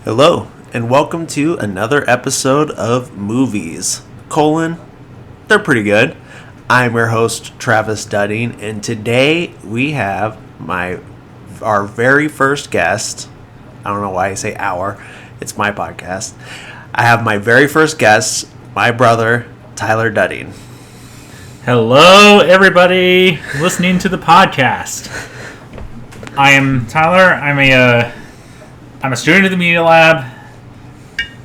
Hello, and welcome to another episode of Movies, they're pretty good. I'm your host, Travis Dudding, and today we have our very first guest. I don't know why I say our, it's my podcast. I have my very first guest, my brother, Tyler Dudding. Hello, everybody listening to the podcast. I am Tyler. I'm a student of the Media Lab,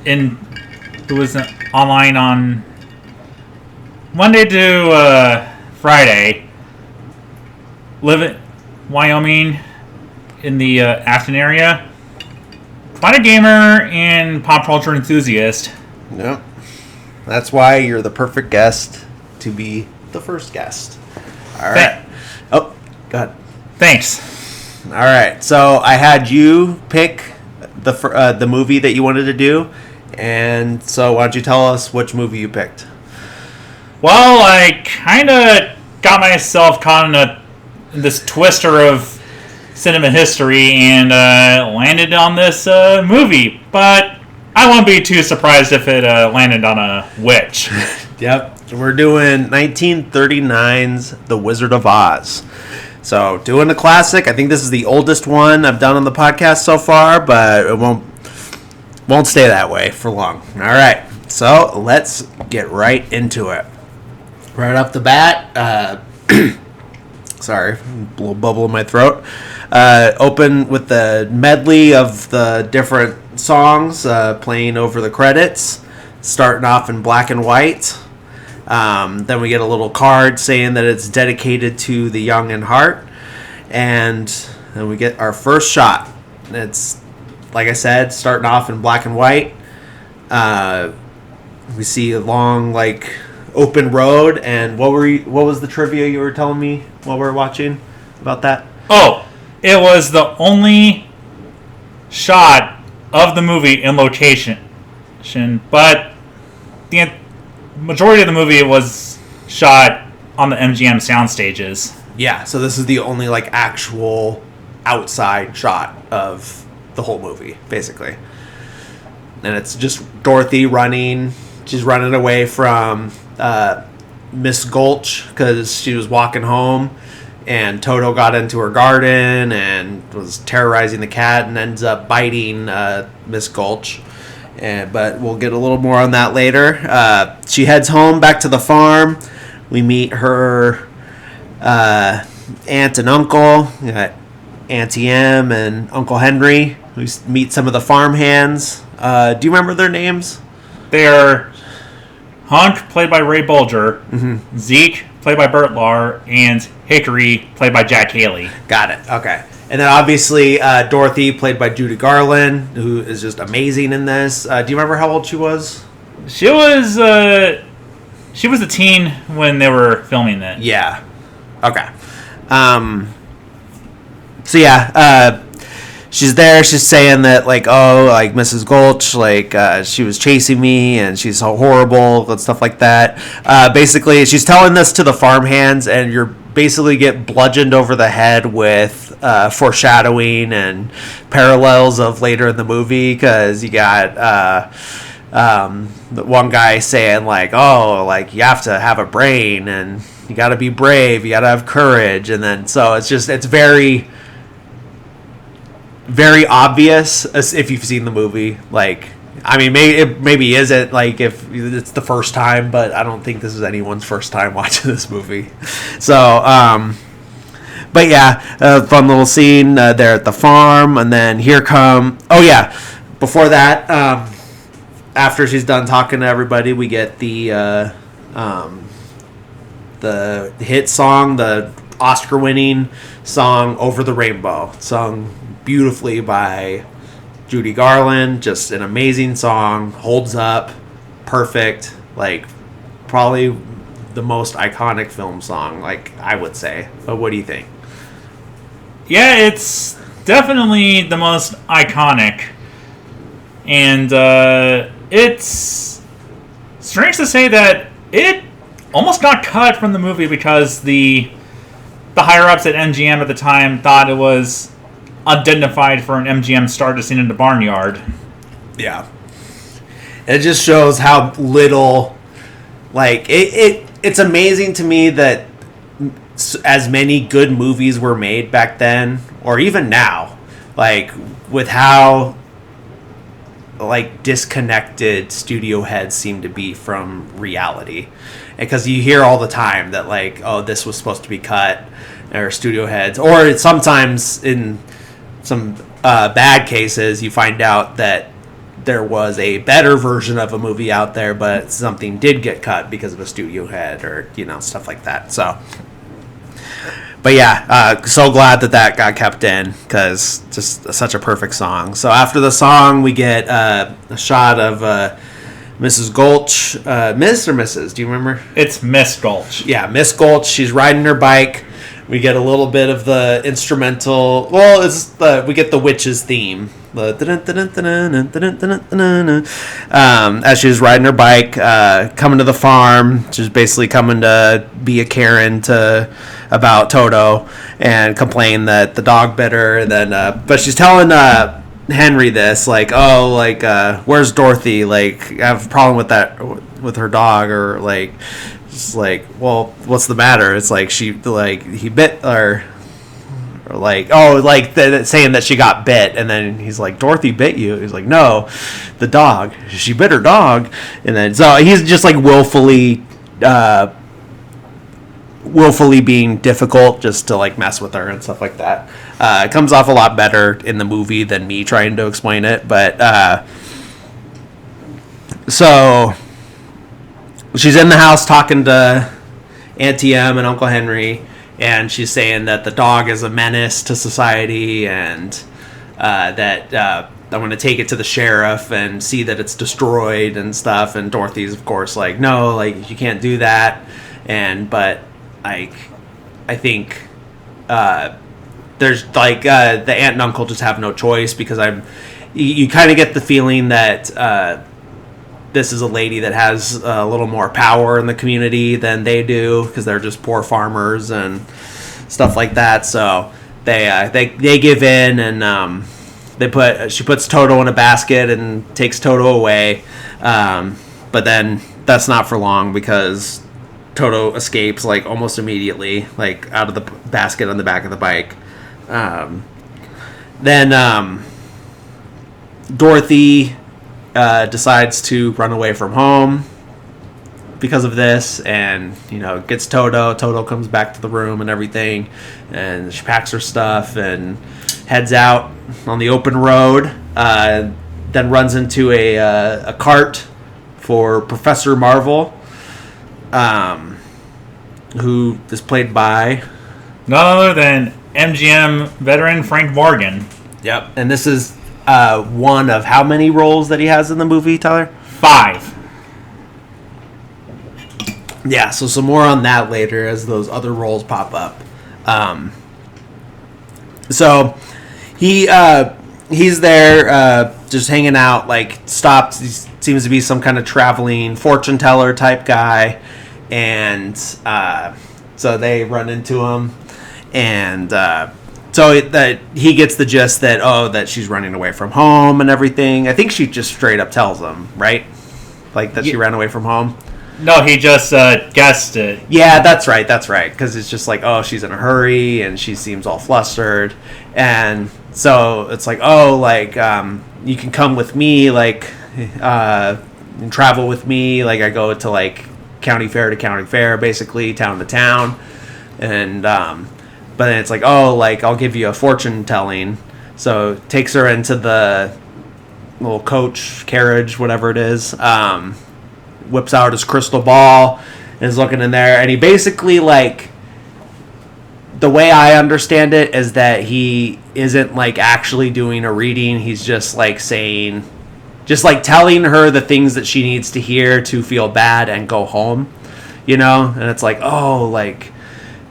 who was online on Monday to Friday. Live in Wyoming in the Afton area. Quite a gamer and pop culture enthusiast. Yep. That's why you're the perfect guest to be the first guest. All right. Go ahead. Thanks. All right. So I had you pick the movie that you wanted to do, and so why don't you tell us which movie you picked? Well, I kind of got myself caught in this twister of cinema history and landed on this movie, but I won't be too surprised if it landed on a witch. Yep, we're doing 1939's The Wizard of Oz. So, doing a classic. I think this is the oldest one I've done on the podcast so far, but it won't stay that way for long. All right, so let's get right into it. Right off the bat, sorry, a little bubble in my throat. Open with the medley of the different songs playing over the credits, starting off in black and white. Then we get a little card saying that it's dedicated to the young in heart. And then we get our first shot. It's, like I said, starting off in black and white. We see a long, open road. And what was the trivia you were telling me while we were watching about that? Oh, it was the only shot of the movie in location, but the majority of the movie was shot on the MGM sound stages. Yeah, so this is the only actual outside shot of the whole movie, basically. And it's just Dorothy running. She's running away from Miss Gulch because she was walking home, and Toto got into her garden and was terrorizing the cat and ends up biting Miss Gulch. But we'll get a little more on that later. She heads home back to the farm. We meet her aunt and uncle. We got Auntie M and Uncle Henry. We meet some of the farm hands. Do you remember their names? They're Hunk, played by Ray Bolger, Zeke, played by Burt Lahr, and Hickory, played by Jack Haley. Got it. Okay. And then obviously Dorothy, played by Judy Garland, who is just amazing in this. Do you remember how old she was? She was a teen when they were filming it. Yeah. Okay. So yeah, she's there. She's saying that Mrs. Gulch, she was chasing me and she's so horrible and stuff like that. Basically, she's telling this to the farmhands, and you're basically get bludgeoned over the head with foreshadowing and parallels of later in the movie, because you got the one guy saying you have to have a brain and you got to be brave, you got to have courage, and then so it's very, very obvious if you've seen the movie. Maybe isn't if it's the first time, but I don't think this is anyone's first time watching this movie. So, but yeah, fun little scene there at the farm, and then here come. Oh yeah, before that, after she's done talking to everybody, we get the hit song, the Oscar-winning song "Over the Rainbow," sung beautifully by Judy Garland. Just an amazing song, holds up, perfect. Probably the most iconic film song, I would say. But what do you think? Yeah, it's definitely the most iconic, and it's strange to say that it almost got cut from the movie because the higher-ups at MGM at the time thought it was undignified for an MGM star to sing in the barnyard. Yeah. It just shows how little, like, it's amazing to me that as many good movies were made back then, or even now, like, with how, like, disconnected studio heads seem to be from reality. Because you hear all the time that, like, oh, this was supposed to be cut, or studio heads, or sometimes in some bad cases, you find out that there was a better version of a movie out there, but something did get cut because of a studio head, or, you know, stuff like that. So, but yeah, so glad that got kept in, because just such a perfect song. So after the song, we get a shot of Mrs. Gulch. Miss or Mrs.? Do you remember? It's Miss Gulch. Yeah, Miss Gulch. She's riding her bike. We get a little bit of the instrumental. Well, we get the witch's theme. As she's riding her bike, coming to the farm. She's basically coming to be a Karen about Toto and complain that the dog bit her. And then, but she's telling Henry this, like, oh, like, where's Dorothy? Like, I have a problem with that, with her dog, or like. It's like, well, what's the matter? It's like he bit, or like, oh, like saying that she got bit, and then he's like, Dorothy bit you? He's like, no, the dog. She bit her dog, and then so he's just like willfully being difficult just to like mess with her and stuff like that. It comes off a lot better in the movie than me trying to explain it, but so. She's in the house talking to Auntie Em and Uncle Henry, and she's saying that the dog is a menace to society, and that I'm going to take it to the sheriff and see that it's destroyed and stuff. And Dorothy's, of course, like, no, like, you can't do that. But like, I think there's like the aunt and uncle just have no choice, because you kind of get the feeling that this is a lady that has a little more power in the community than they do, because they're just poor farmers and stuff like that. So they give in, and she puts Toto in a basket and takes Toto away. But then that's not for long, because Toto escapes like almost immediately, like out of the basket on the back of the bike. Then Dorothy decides to run away from home because of this, and gets Toto. Toto comes back to the room and everything, and she packs her stuff and heads out on the open road. Then runs into a cart for Professor Marvel, who is played by none other than MGM veteran Frank Morgan. Yep, and this is one of how many roles that he has in the movie, Tyler? 5. Yeah, so some more on that later as those other roles pop up. So he's there just hanging out, like stops. He seems to be some kind of traveling fortune teller type guy, and so they run into him, and so that he gets the gist that she's running away from home and everything. I think she just straight up tells him, right? Like that she ran away from home. No, he just guessed it. Yeah, that's right. Because it's just like, oh, she's in a hurry and she seems all flustered. And so it's like, oh, like, you can come with me, like, and travel with me. Like, I go to, like, county fair to county fair, basically, town to town. And, but then it's like, oh, like, I'll give you a fortune telling. So takes her into the little coach carriage, whatever it is. Whips out his crystal ball and is looking in there, and he basically, like, the way I understand it is that he isn't like actually doing a reading. He's just like saying, just like telling her the things that she needs to hear to feel bad and go home, and it's like, oh, like,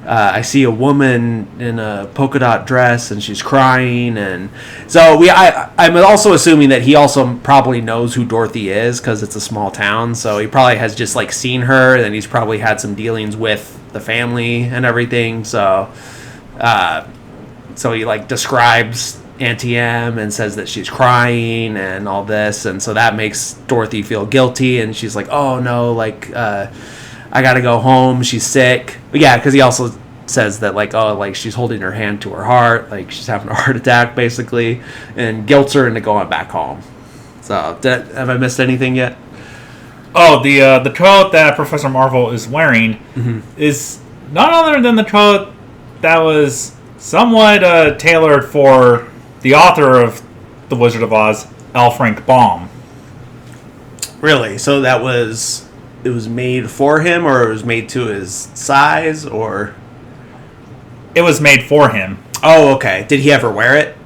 I see a woman in a polka dot dress and she's crying, and so I'm also assuming that he also probably knows who Dorothy is because it's a small town, so he probably has just like seen her, and he's probably had some dealings with the family and everything, so he like describes Auntie M and says that she's crying and all this, and so that makes Dorothy feel guilty, and she's like, oh no, like I gotta go home, she's sick. But yeah, because he also says that like, oh, like she's holding her hand to her heart, like she's having a heart attack basically, and guilts her into going back home. So have I missed anything yet? Oh, the coat that Professor Marvel is wearing is none other than the coat that was somewhat tailored for the author of The Wizard of Oz, L. Frank Baum. Really? So it was made for him, or it was made to his size, or? It was made for him. Oh, okay. Did he ever wear it?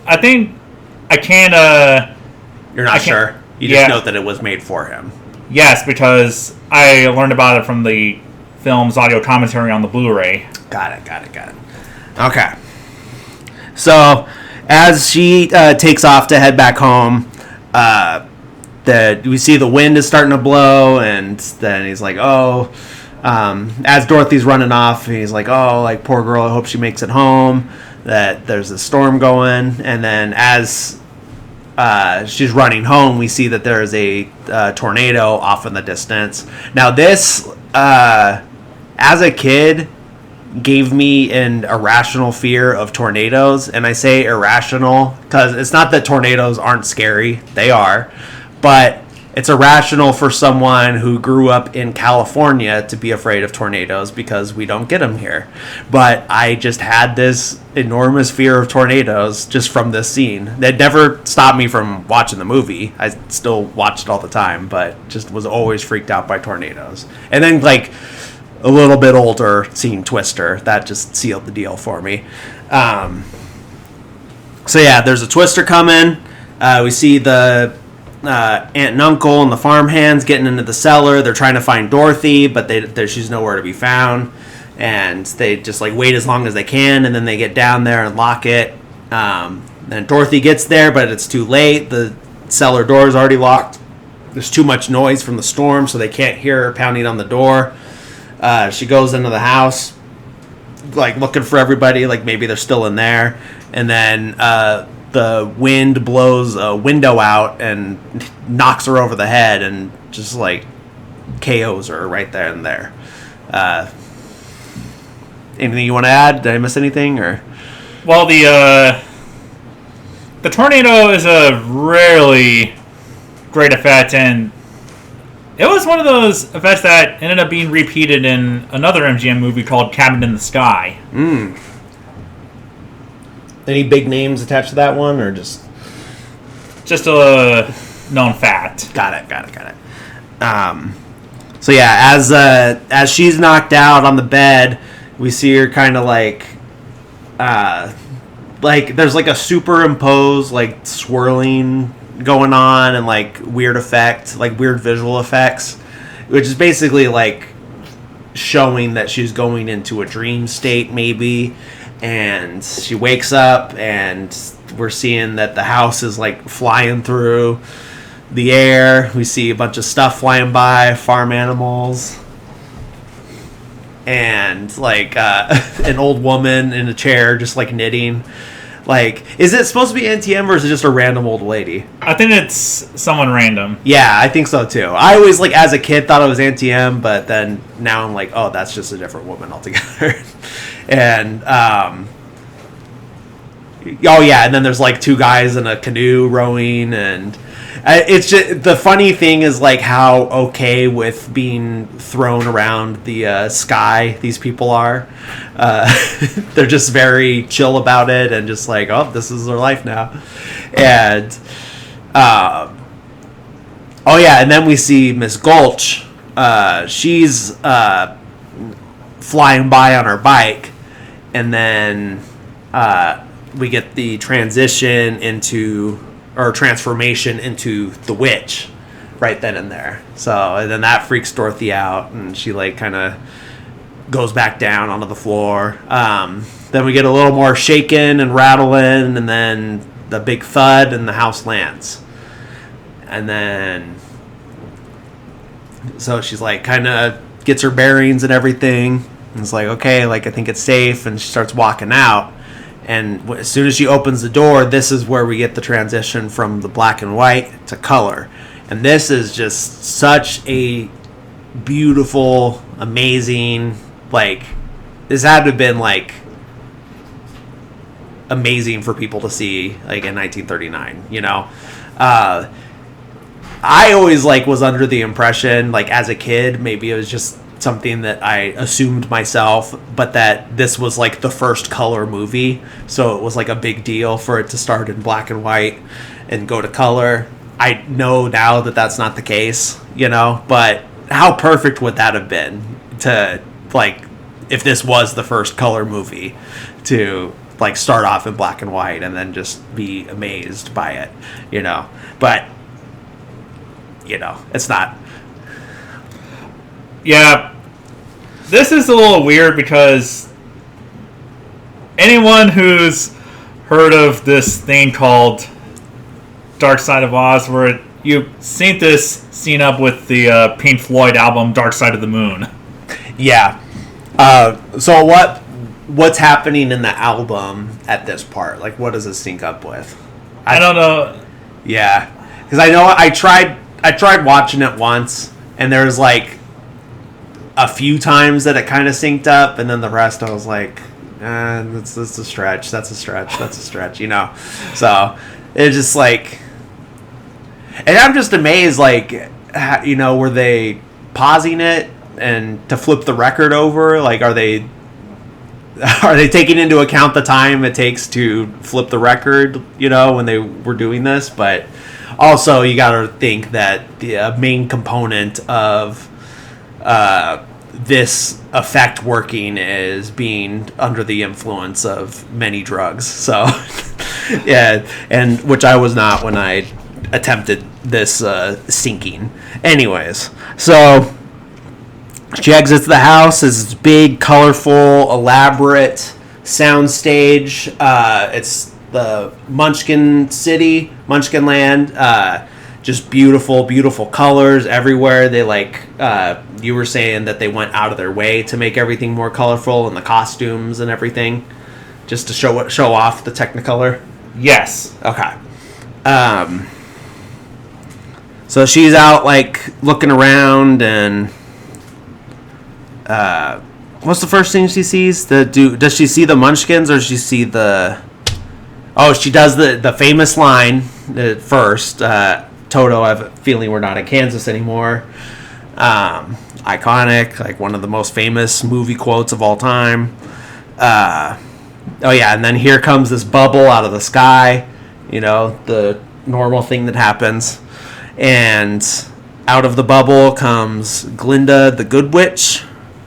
I think I can't. You're not sure? You just know that it was made for him. Yes, because I learned about it from the film's audio commentary on the Blu-ray. Got it. Okay. So, as she takes off to head back home, we see the wind is starting to blow, and then he's like, oh, as Dorothy's running off, he's like, oh, like, poor girl, I hope she makes it home, that there's a storm going, and then as she's running home, we see that there is a tornado off in the distance. Now this, as a kid, gave me an irrational fear of tornadoes, and I say irrational because it's not that tornadoes aren't scary, they are, but it's irrational for someone who grew up in California to be afraid of tornadoes because we don't get them here. But I just had this enormous fear of tornadoes just from this scene. That never stopped me from watching the movie. I still watch it all the time, but just was always freaked out by tornadoes. And then, like, a little bit older, seeing Twister, that just sealed the deal for me. So yeah, there's a Twister coming. We see the aunt and uncle and the farmhands getting into the cellar. They're trying to find Dorothy, but she's nowhere to be found. And they just like wait as long as they can, and then they get down there and lock it. Then Dorothy gets there, but it's too late. The cellar door is already locked. There's too much noise from the storm, so they can't hear her pounding on the door. She goes into the house, like looking for everybody, like maybe they're still in there. And then the wind blows a window out and knocks her over the head and just like KOs her right there and there. Anything you want to add? Did I miss anything? Or well, the tornado is a really great effect, and it was one of those effects that ended up being repeated in another MGM movie called Cabin in the Sky. Any big names attached to that one, or just a known fact? Got it. So yeah, as she's knocked out on the bed, we see her kind of like there's like a superimposed like swirling going on and like weird effect, like weird visual effects, which is basically like showing that she's going into a dream state maybe. And she wakes up and we're seeing that the house is like flying through the air. We see a bunch of stuff flying by, farm animals, and like an old woman in a chair just like knitting. Like, is it supposed to be Auntie M, or is it just a random old lady? I think it's someone random. Yeah, I think so too. I always, like, as a kid, thought it was Auntie M, but then now I'm like, oh, that's just a different woman altogether. And, oh yeah, and then there's like two guys in a canoe rowing, and it's just, the funny thing is like how okay with being thrown around the sky these people are. They're just very chill about it and just like, oh, this is their life now. And oh yeah, and then we see Miss Gulch. She's flying by on her bike, and then we get the transformation into the witch right then and there. So, and then that freaks Dorothy out, and she like kind of goes back down onto the floor. Then we get a little more shaking and rattling, and then the big thud, and the house lands. And then, so she's like kind of gets her bearings and everything, and it's like, okay, like I think it's safe, and she starts walking out. And as soon as she opens the door, this is where we get the transition from the black and white to color. And this is just such a beautiful, amazing, like, this had to have been, like, amazing for people to see, like, in 1939, you know? I always, like, was under the impression, like, as a kid, maybe it was just something that I assumed myself, but that this was, like, the first color movie, so it was, like, a big deal for it to start in black and white and go to color. I know now that that's not the case, you know, but how perfect would that have been to, like, if this was the first color movie, to, like, start off in black and white and then just be amazed by it, you know? But, you know, it's not. Yeah, this is a little weird because anyone who's heard of this thing called Dark Side of Oz, where you've seen this scene up with the Pink Floyd album Dark Side of the Moon. Yeah. So what's happening in the album at this part? Like, what does it sync up with? I don't know. Yeah, because I know I tried watching it once, and there was like a few times that it kind of synced up, and then the rest I was like, that's a stretch. That's a stretch. You know, so it's just like, and I'm just amazed. Like, you know, were they pausing it and to flip the record over? Like, are they taking into account the time it takes to flip the record, you know, when they were doing this? But also, you got to think that the main component of this effect working is being under the influence of many drugs. So, yeah, and which I was not when I attempted this syncing. Anyways, so she exits the house. It's this big, colorful, elaborate soundstage. It's the Munchkin City, Munchkin Land. Just beautiful, beautiful colors everywhere. They you were saying that they went out of their way to make everything more colorful, and the costumes and everything, just to show off the Technicolor. Yes. Okay. So she's out, like, looking around, and what's the first thing she sees? Does she see the Munchkins, or does she see the? Oh, she does the famous line first. Toto, I have a feeling we're not in Kansas anymore. Iconic, like one of the most famous movie quotes of all time. Oh yeah, and then here comes this bubble out of the sky. You know, the normal thing that happens. And out of the bubble comes Glinda, the Good Witch.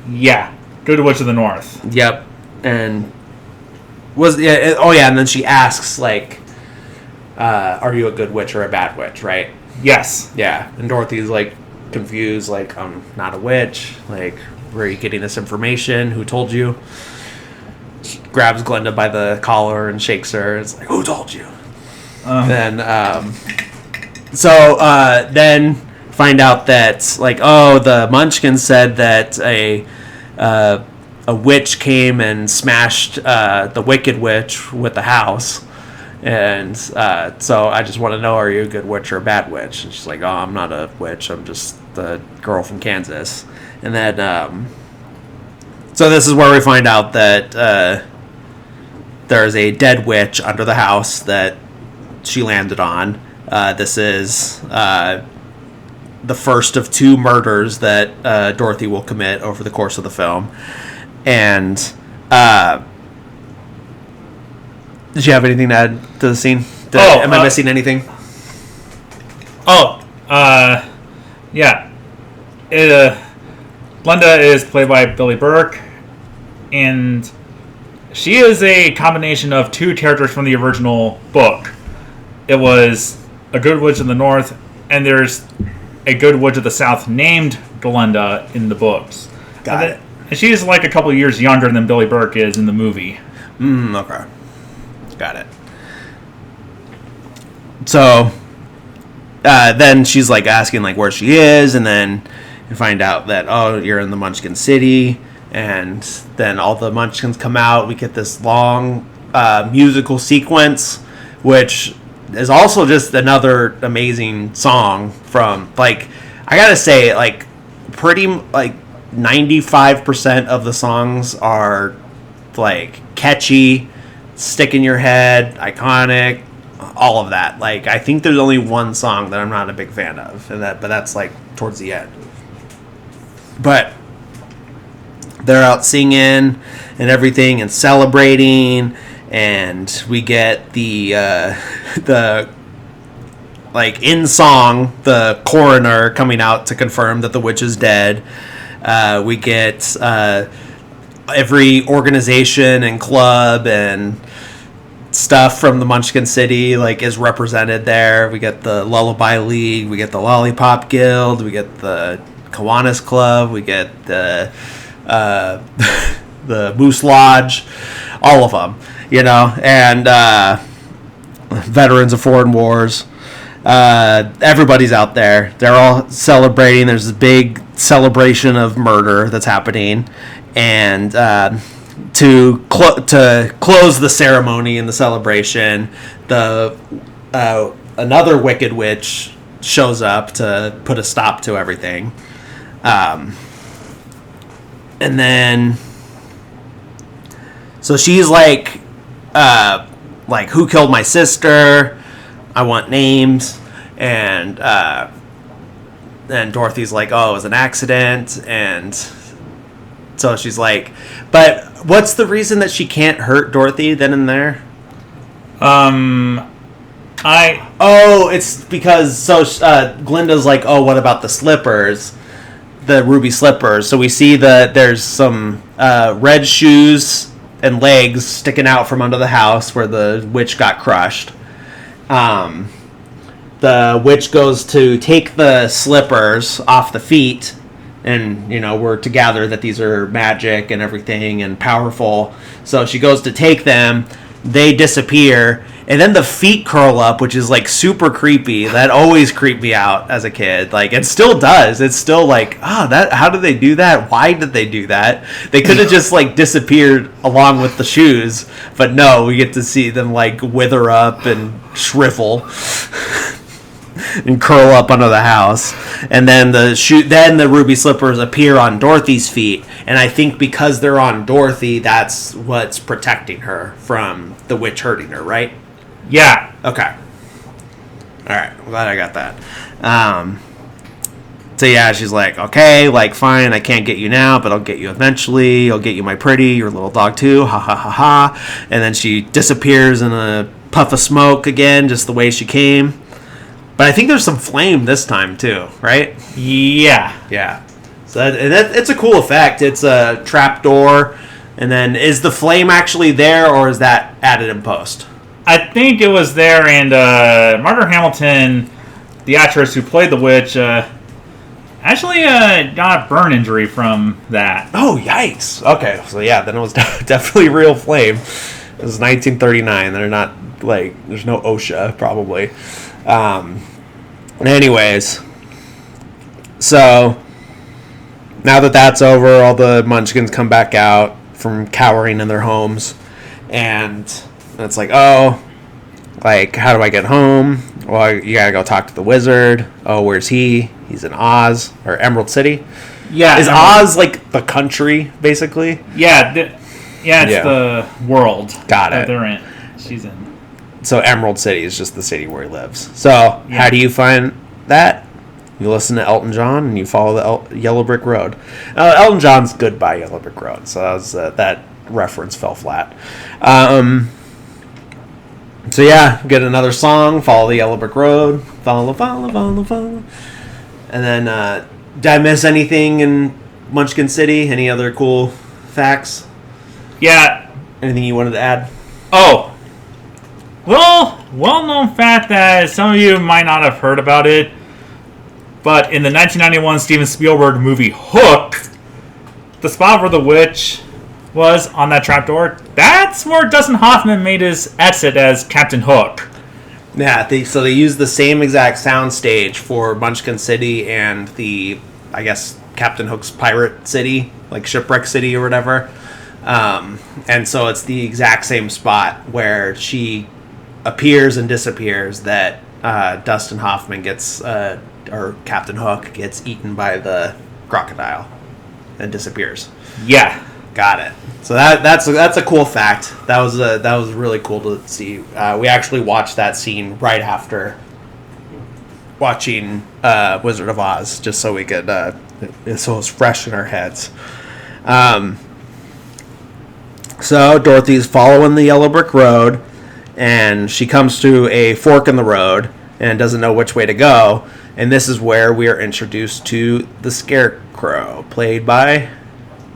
Yeah, Good Witch of the North. Yep, and and then she asks, like, are you a good witch or a bad witch, right? Yes. Yeah, and Dorothy's, like, confused, like, I'm not a witch. Like, where are you getting this information? Who told you? She grabs Glinda by the collar and shakes her. It's like, who told you? Then find out that, like, the Munchkins said that a witch came and smashed the Wicked Witch with the house. And so I just want to know, are you a good witch or a bad witch? And she's like, oh, I'm not a witch. I'm just the girl from Kansas. And then, so this is where we find out that there's a dead witch under the house that she landed on. This is the first of two murders that Dorothy will commit over the course of the film. And did you have anything to add to the scene? Am I missing anything? Yeah. Glinda is played by Billy Burke, and she is a combination of two characters from the original book. It was a Good Witch of the North, and there's a Good Witch of the South named Glinda in the books. Got it. And she's like a couple of years younger than Billy Burke is in the movie. Okay. Got it. So then she's, like, asking, like, where she is, and then you find out that, you're in the Munchkin City, and then all the Munchkins come out. We get this long musical sequence, which is also just another amazing song from, like, I gotta say, like, pretty, like, 95% of the songs are, like, catchy, stick in your head, iconic, all of that. Like, I think there's only one song that I'm not a big fan of, but that's, like, towards the end. But they're out singing and everything and celebrating, and we get the like, in song, the coroner coming out to confirm that the witch is dead. We get every organization and club and stuff from the Munchkin City, like, is represented there. We get the Lullaby League, we get the Lollipop Guild, we get the Kiwanis Club, we get the the Moose Lodge, all of them, you know, and veterans of foreign wars. Everybody's out there. They're all celebrating. There's this big celebration of murder that's happening, and to close the ceremony and the celebration, the another wicked witch shows up to put a stop to everything. And then, so she's like, who killed my sister? I want names. And Dorothy's like, oh, it was an accident. And so she's like, but what's the reason that she can't hurt Dorothy then and there? It's because, Glinda's like, oh, what about the slippers? The ruby slippers. So we see that there's some red shoes and legs sticking out from under the house where the witch got crushed. The witch goes to take the slippers off the feet, and, you know, we're to gather that these are magic and everything and powerful. So she goes to take them, they disappear, and then the feet curl up, which is, like, super creepy. That always creeped me out as a kid. Like, it still does. It's still like, how did they do that? Why did they do that? They could have just, like, disappeared along with the shoes, but no, we get to see them, like, wither up and shrivel and curl up under the house. And then the ruby slippers appear on Dorothy's feet, and I think because they're on Dorothy, that's what's protecting her from the witch hurting her, right? Yeah. Okay. All right. I'm glad I got that. So yeah, she's like, okay, like, fine, I can't get you now, but I'll get you eventually. I'll get you, my pretty, your little dog too. Ha ha ha ha. And then she disappears in a puff of smoke again, just the way she came. But I think there's some flame this time too, right? Yeah. Yeah. So it's a cool effect. It's a trap door, and then is the flame actually there, or is that added in post? I think it was there, and Margaret Hamilton, the actress who played the witch, actually got a burn injury from that. Oh, yikes. Okay, so yeah, then it was definitely real flame. It was 1939. They're not, like, there's no OSHA, probably. Anyways, so now that that's over, all the Munchkins come back out from cowering in their homes, and it's like, oh, like, how do I get home? Well, you gotta go talk to the wizard. Oh, where's he? He's in Oz, or Emerald City. Yeah. Is Oz, like, the country, basically? Yeah, it's the world. Got that it. They're in. She's in. So Emerald City is just the city where he lives. So how do you find that? You listen to Elton John and you follow the Yellow Brick Road. Elton John's Goodbye Yellow Brick Road, so that reference fell flat. So yeah, get another song, follow the Yellow Brick Road, follow. And then, did I miss anything in Munchkin City? Any other cool facts? Yeah. Anything you wanted to add? Oh. Well-known fact that some of you might not have heard about it, but in the 1991 Steven Spielberg movie Hook, the spot where the witch was on that trapdoor, that's where Dustin Hoffman made his exit as Captain Hook. Yeah, so they used the same exact soundstage for Munchkin City and the, I guess, Captain Hook's Pirate City, like Shipwreck City or whatever. And so it's the exact same spot where she appears and disappears that Dustin Hoffman gets, or Captain Hook gets eaten by the crocodile and disappears. Yeah. Got it. So that's a cool fact. That was really cool to see. We actually watched that scene right after watching Wizard of Oz, just so we could so it was fresh in our heads. So Dorothy's following the yellow brick road, and she comes to a fork in the road and doesn't know which way to go. And this is where we are introduced to the Scarecrow, played by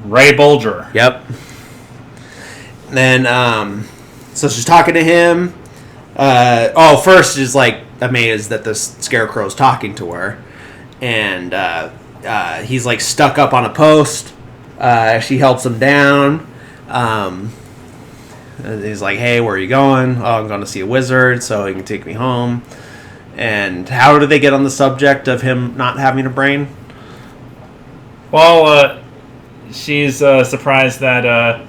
Ray Bolger. Yep. And then, so she's talking to him. First she's like amazed that the Scarecrow's talking to her, and he's like stuck up on a post. She helps him down. He's like, "Hey, where are you going?" "Oh, I'm going to see a wizard, so he can take me home." And how did they get on the subject of him not having a brain? Well, she's surprised that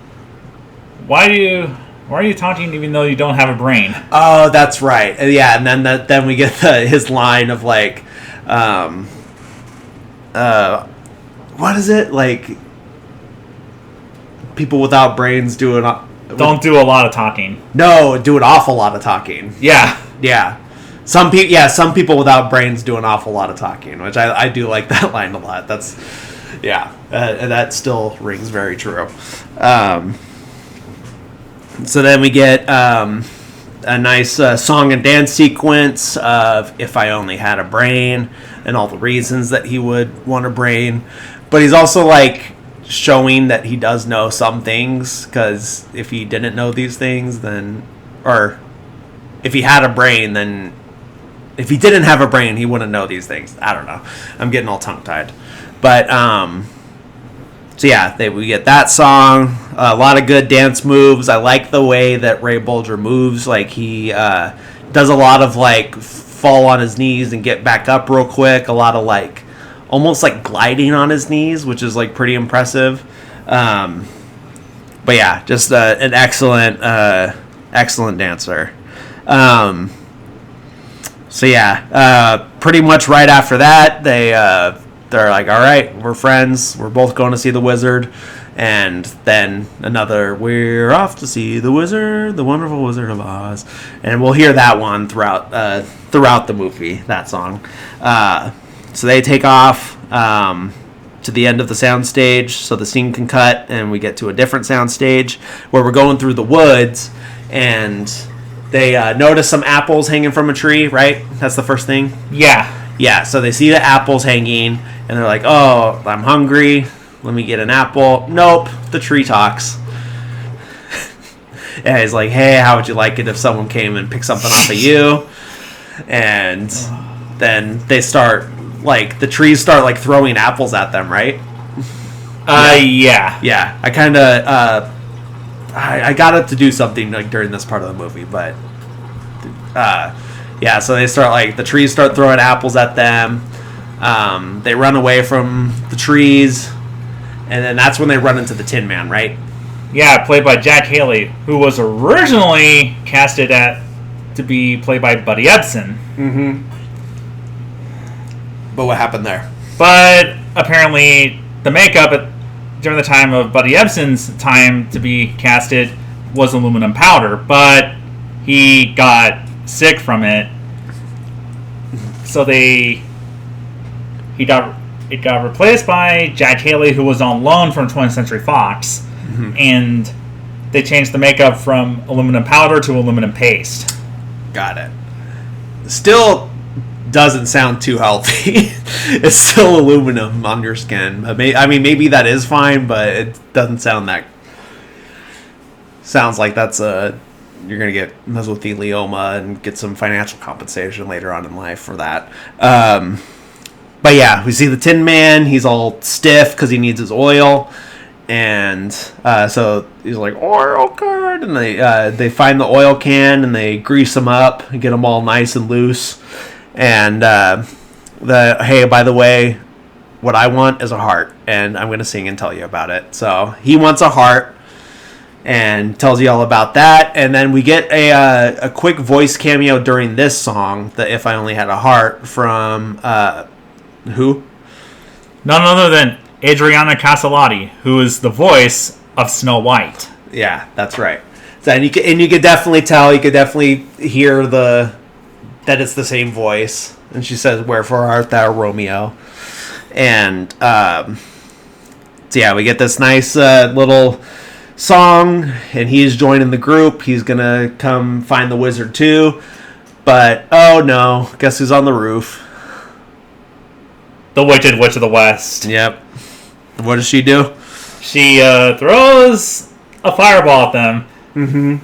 why are you taunting even though you don't have a brain? Oh, that's right. Yeah, and then we get his line of like, what is it like? People without brains Don't do a lot of talking. No, do an awful lot of talking. Yeah. Yeah. Some people without brains do an awful lot of talking, which I do like that line a lot. That's, yeah, that still rings very true. So then we get a nice song and dance sequence of "If I Only Had a Brain" and all the reasons that he would want a brain. But he's also like showing that he does know some things, because if he didn't know these things, then, or if he had a brain, then if he didn't have a brain, he wouldn't know these things. I don't know. I'm getting all tongue-tied. But, so yeah, we get that song. A lot of good dance moves. I like the way that Ray Bolger moves. Like, he does a lot of, like, fall on his knees and get back up real quick. A lot of, like, almost like gliding on his knees, which is, like, pretty impressive. But yeah, just an excellent dancer. So yeah, pretty much right after that, they're like, all right, we're friends. We're both going to see the wizard. And then we're off to see the wizard, the wonderful Wizard of Oz. And we'll hear that one throughout the movie, that song. So they take off to the end of the soundstage so the scene can cut, and we get to a different soundstage where we're going through the woods, and they notice some apples hanging from a tree, right? That's the first thing? Yeah. Yeah, so they see the apples hanging, and they're like, "Oh, I'm hungry. Let me get an apple." Nope, the tree talks. And he's like, "Hey, how would you like it if someone came and picked something off of you?" And then they start, like, the trees start, like, throwing apples at them, right? Yeah. Yeah, I kind of, I got it to do something, like, during this part of the movie, but, yeah, so they start, like, the trees start throwing apples at them. They run away from the trees, and then that's when they run into the Tin Man, right? Yeah, played by Jack Haley, who was originally casted to be played by Buddy Ebsen. Mm-hmm. But what happened there? But apparently the makeup during the time of Buddy Ebsen's time to be casted was aluminum powder, but he got sick from it, so it got replaced by Jack Haley, who was on loan from 20th Century Fox, and they changed the makeup from aluminum powder to aluminum paste. Got it. Still doesn't sound too healthy. It's still aluminum on your skin. I mean, maybe that is fine, but it doesn't sound that. Sounds like that's you're gonna get mesothelioma and get some financial compensation later on in life for that. But yeah, we see the Tin Man. He's all stiff because he needs his oil, and so he's like, "Oil can," and they find the oil can and they grease him up and get him all nice and loose. And hey, by the way, what I want is a heart, and I'm gonna sing and tell you about it. So he wants a heart, and tells you all about that. And then we get a quick voice cameo during this song, the If I Only Had a Heart, from who? None other than Adriana Caselotti, who is the voice of Snow White. Yeah, that's right. So, and you could definitely tell, you could definitely hear that it's the same voice. And she says, "Wherefore art thou, Romeo?" And so yeah, we get this nice little song, and he's joining the group. He's gonna come find the wizard too, but oh no, guess who's on the roof? The Wicked Witch of the West. Yep. What does she do? She throws a fireball at them. Mm-hmm.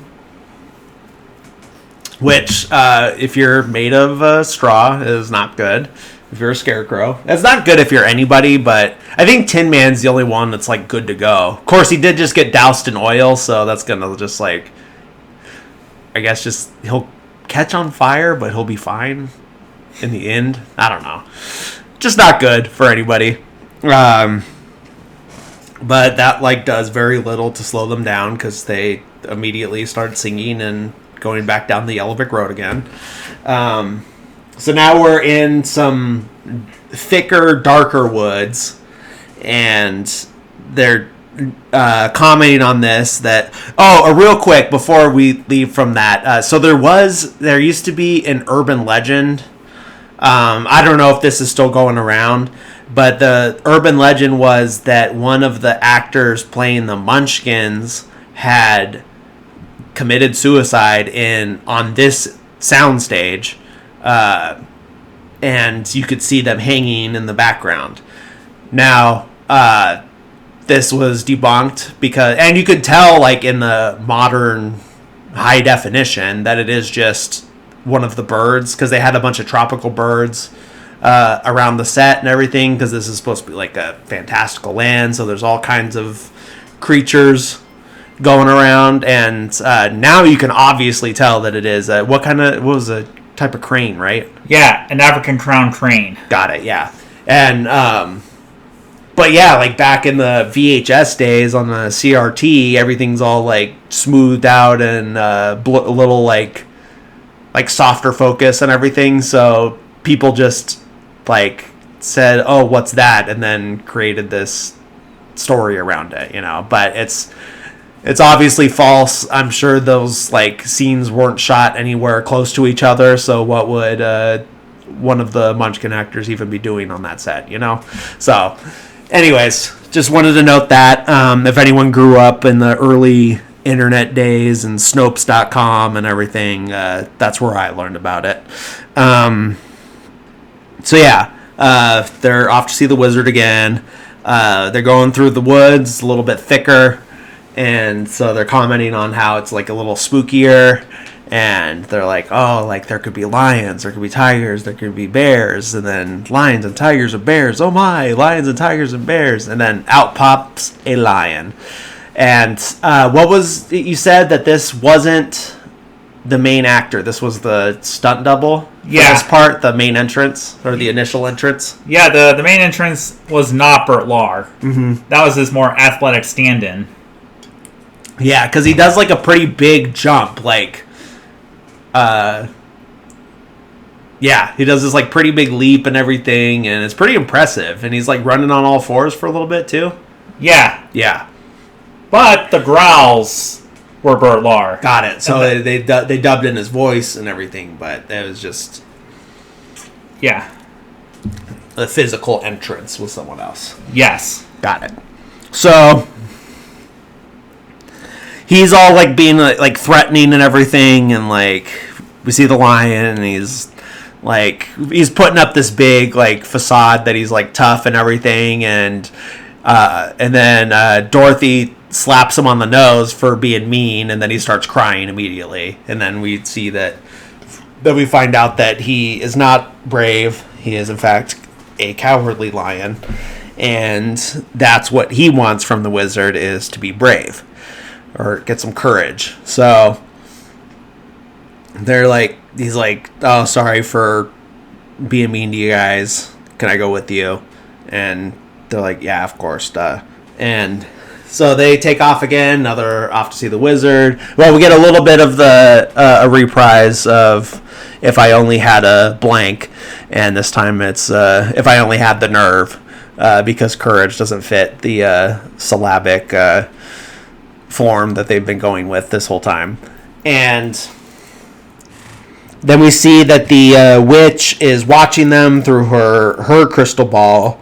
Which, if you're made of straw, is not good. If you're a scarecrow, it's not good if you're anybody. But I think Tin Man's the only one that's like good to go. Of course, he did just get doused in oil, so that's gonna just like, I guess, just he'll catch on fire, but he'll be fine in the end. I don't know. Just not good for anybody. But that like does very little to slow them down because they immediately start singing and going back down the Yellowbrick Road again. So now we're in some thicker, darker woods, and they're commenting on this. That real quick before we leave from that. So there used to be an urban legend. I don't know if this is still going around, but the urban legend was that one of the actors playing the Munchkins had committed suicide on this soundstage, and you could see them hanging in the background. Now, this was debunked and you could tell, like in the modern high definition, that it is just one of the birds, because they had a bunch of tropical birds around the set and everything, because this is supposed to be like a fantastical land, so there's all kinds of creatures going around, and now you can obviously tell that it is what was a type of crane, right? Yeah, an African crown crane. Got it. Yeah. And but yeah, like back in the VHS days on the CRT, everything's all like smoothed out and a little like softer focus and everything, so people just like said, "Oh, what's that?" and then created this story around it, but it's obviously false. I'm sure those like scenes weren't shot anywhere close to each other, so what would one of the Munchkin actors even be doing on that set, So anyways, just wanted to note that if anyone grew up in the early internet days and Snopes.com and everything, that's where I learned about it. So yeah, they're off to see the wizard again. They're going through the woods, a little bit thicker, and so they're commenting on how it's like a little spookier, and they're like, oh, like there could be lions, there could be tigers, there could be bears, and then lions and tigers and bears, oh my, lions and tigers and bears, and then out pops a lion. And what was you said that this wasn't the main actor, this was the stunt double? Yeah. For this part, the main entrance, or the initial entrance? Yeah, the main entrance was not Burt Lahr. Mm-hmm. That was his more athletic stand-in. Yeah, because he does like a pretty big jump, like, yeah, he does this like pretty big leap and everything, and it's pretty impressive. And he's like running on all fours for a little bit too. Yeah, yeah. But the growls were Burt Lahr. Got it. So they dubbed in his voice and everything, but it was just a physical entrance with someone else. Yes, got it. So he's all like being like threatening and everything, and like we see the lion, and he's putting up this big like facade that he's like tough and everything, and then Dorothy slaps him on the nose for being mean, and then he starts crying immediately, and then we see that we find out that he is not brave. He is in fact a cowardly lion, and that's what he wants from the wizard, is to be brave or get some courage. So he's like, oh, sorry for being mean to you guys, can I go with you? And they're like, yeah, of course, duh. And So they take off again. Now they're off to see the wizard. Well, we get a little bit of the a reprise of If I Only Had a Blank, and this time it's If I Only Had the Nerve, because courage doesn't fit the syllabic form that they've been going with this whole time. And then we see that the witch is watching them through her crystal ball,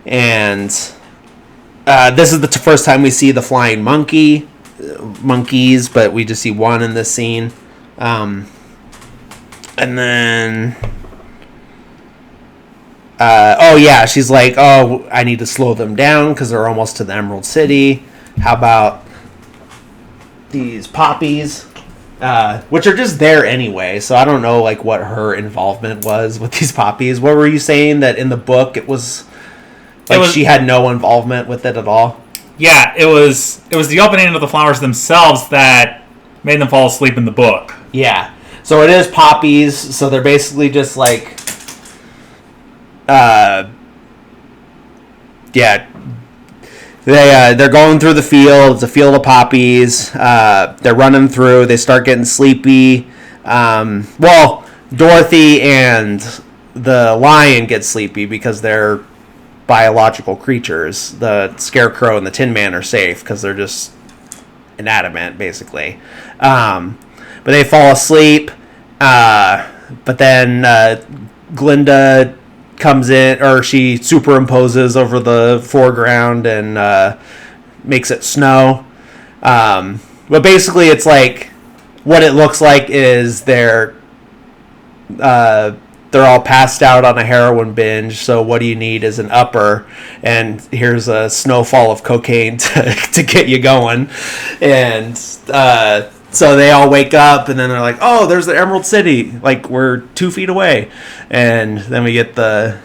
and this is the first time we see the flying monkeys, but we just see one in this scene. And then, she's like, oh, I need to slow them down because they're almost to the Emerald City. How about these poppies? Which are just there anyway, so I don't know like what her involvement was with these poppies. What were you saying, that in the book it was like she had no involvement with it at all? Yeah, it was the opening of the flowers themselves that made them fall asleep in the book. Yeah, so it is poppies. So they're basically just like, They're going through the field. It's a field of poppies. They're running through. They start getting sleepy. Dorothy and the lion get sleepy because they're biological creatures. The Scarecrow and the Tin Man are safe because they're just inanimate, basically. But they fall asleep. But then Glinda comes in, or she superimposes over the foreground and makes it snow. But basically it's like, what it looks like is they're all passed out on a heroin binge, so what do you need is an upper, and here's a snowfall of cocaine to get you going. And so they all wake up, and then they're like, oh, there's the Emerald City. Like, we're 2 feet away. And then we get a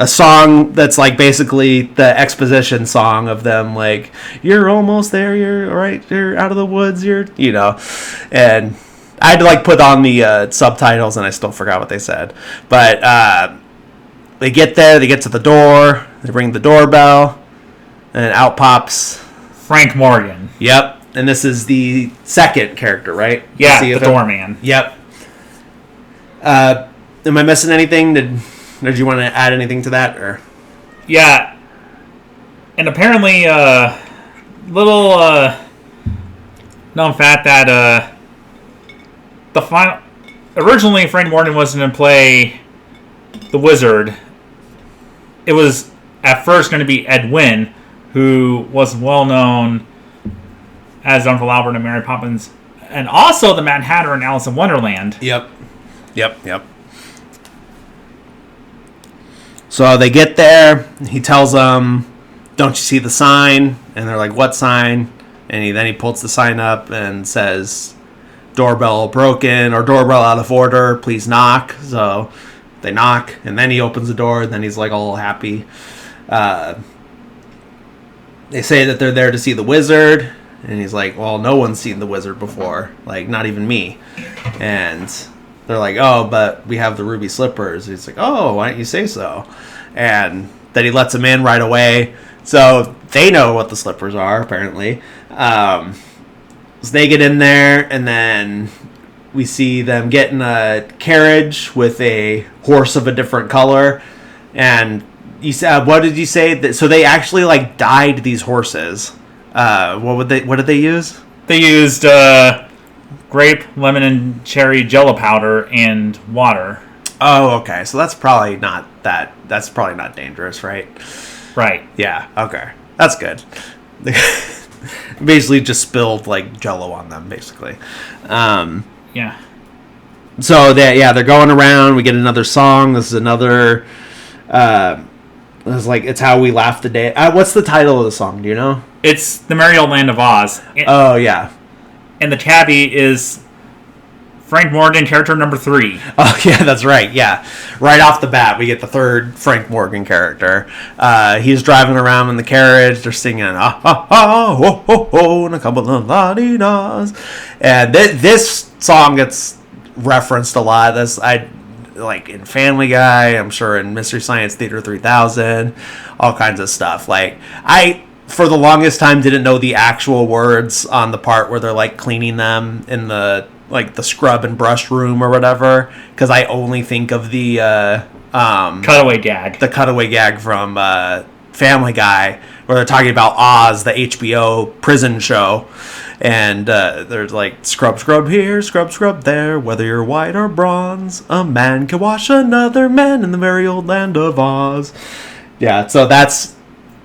song that's like basically the exposition song of them, like, you're almost there, you're all right, you're out of the woods, and I had to like put on the subtitles, and I still forgot what they said. But they get there, they get to the door, they ring the doorbell, and out pops Frank Morgan. Yep. And this is the second character, right? Yeah, the doorman. Yep. Am I missing anything? Did you want to add anything to that? Or? Yeah. And apparently, little known fact that the final. Originally, Frank Morgan was going to play the wizard. It was at first going to be Ed Wynn, who was well known as Uncle Albert and Mary Poppins, and also the Mad Hatter in Alice in Wonderland. Yep. So they get there. He tells them, "Don't you see the sign?" And they're like, "What sign?" And then he pulls the sign up and says, "Doorbell broken," or "Doorbell out of order. Please knock." So they knock, and then he opens the door, and then he's like all happy. They say that they're there to see the wizard. And he's like, well, no one's seen the wizard before. Like, not even me. And they're like, oh, but we have the ruby slippers. And he's like, oh, why don't you say so? And then he lets them in right away. So they know what the slippers are, apparently. So they get in there, and then we see them get in a carriage with a horse of a different color. And you said, what did you say? So they actually, like, dyed these horses. What did they use? They used grape, lemon, and cherry Jello powder and water. Oh, okay. So that's probably not dangerous, right? Right. Yeah. Okay. That's good. Basically, just spilled like Jello on them, basically. Yeah. So they're going around. We get another song. This is another. It's How We Laugh the Day. What's the title of the song? Do you know? It's The Merry Old Land of Oz. Oh, yeah. And the tabby is Frank Morgan, character number 3. Oh, yeah, that's right. Yeah. Right off the bat, we get the third Frank Morgan character. He's driving around in the carriage. They're singing, ah, ha, ha, ho, ho, ho, and a couple of la-dee-das. And this song gets referenced a lot. Like in Family Guy, I'm sure in Mystery Science Theater 3000, all kinds of stuff. Like, for the longest time didn't know the actual words on the part where they're like cleaning them in the like the scrub and brush room or whatever, because I only think of the cutaway gag. The cutaway gag from Family Guy, where they're talking about Oz, the HBO prison show, and there's like scrub here, scrub there, whether you're white or bronze, a man can wash another man in the merry old land of Oz. Yeah, so that's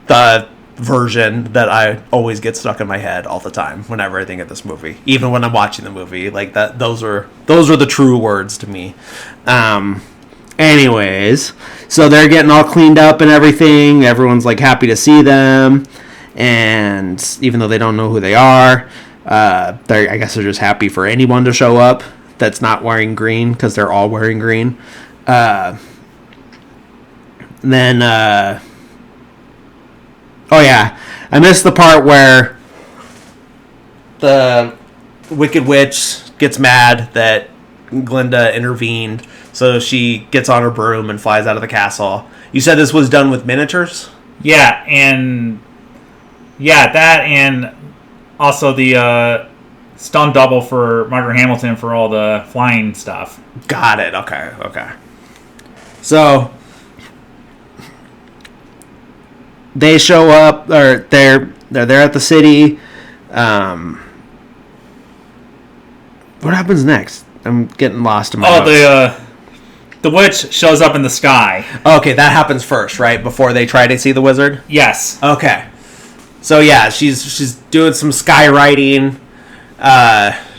the version that I always get stuck in my head all the time whenever I think of this movie, even when I'm watching the movie. Like that, those are the true words to me. Anyways, so they're getting all cleaned up and everything. Everyone's like happy to see them, and even though they don't know who they are, I guess they're just happy for anyone to show up that's not wearing green, because they're all wearing green. Oh yeah, I missed the part where the Wicked Witch gets mad that Glinda intervened, so she gets on her broom and flies out of the castle. You said this was done with miniatures? Yeah, that, and also the stunt double for Margaret Hamilton for all the flying stuff. Got it. Okay. So they show up, or they're there at the city. What happens next? I'm getting lost in my notes. The witch shows up in the sky. Okay, that happens first, right? Before they try to see the wizard? Yes. Okay. So yeah, she's doing some skywriting.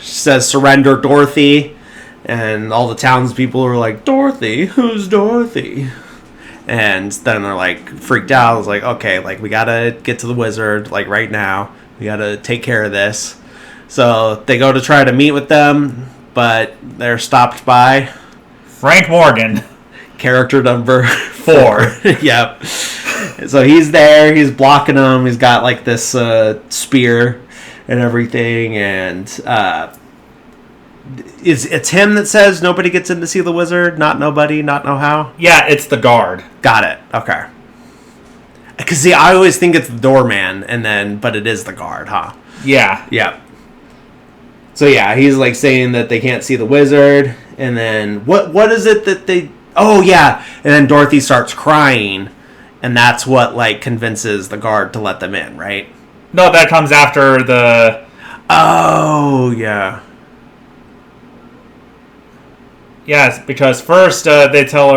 She says, "Surrender, Dorothy," and all the townspeople are like, "Dorothy? Who's Dorothy?" And then they're like freaked out. I was like, okay, like we gotta get to the wizard like right now. We gotta take care of this. So they go to try to meet with them, but they're stopped by Frank Morgan, character number 4. Yep. So he's there. He's blocking them. He's got like this spear and everything, and it's him that says nobody gets in to see the wizard. Not nobody. Not know how. Yeah, it's the guard. Got it. Okay. Because see, I always think it's the doorman, but it is the guard, huh? Yeah. Yep. So yeah, he's like saying that they can't see the wizard, and then what is it that they? Oh yeah, and then Dorothy starts crying, and that's what like convinces the guard to let them in, right? No, that comes after the. Oh yeah. Yes, because first they tell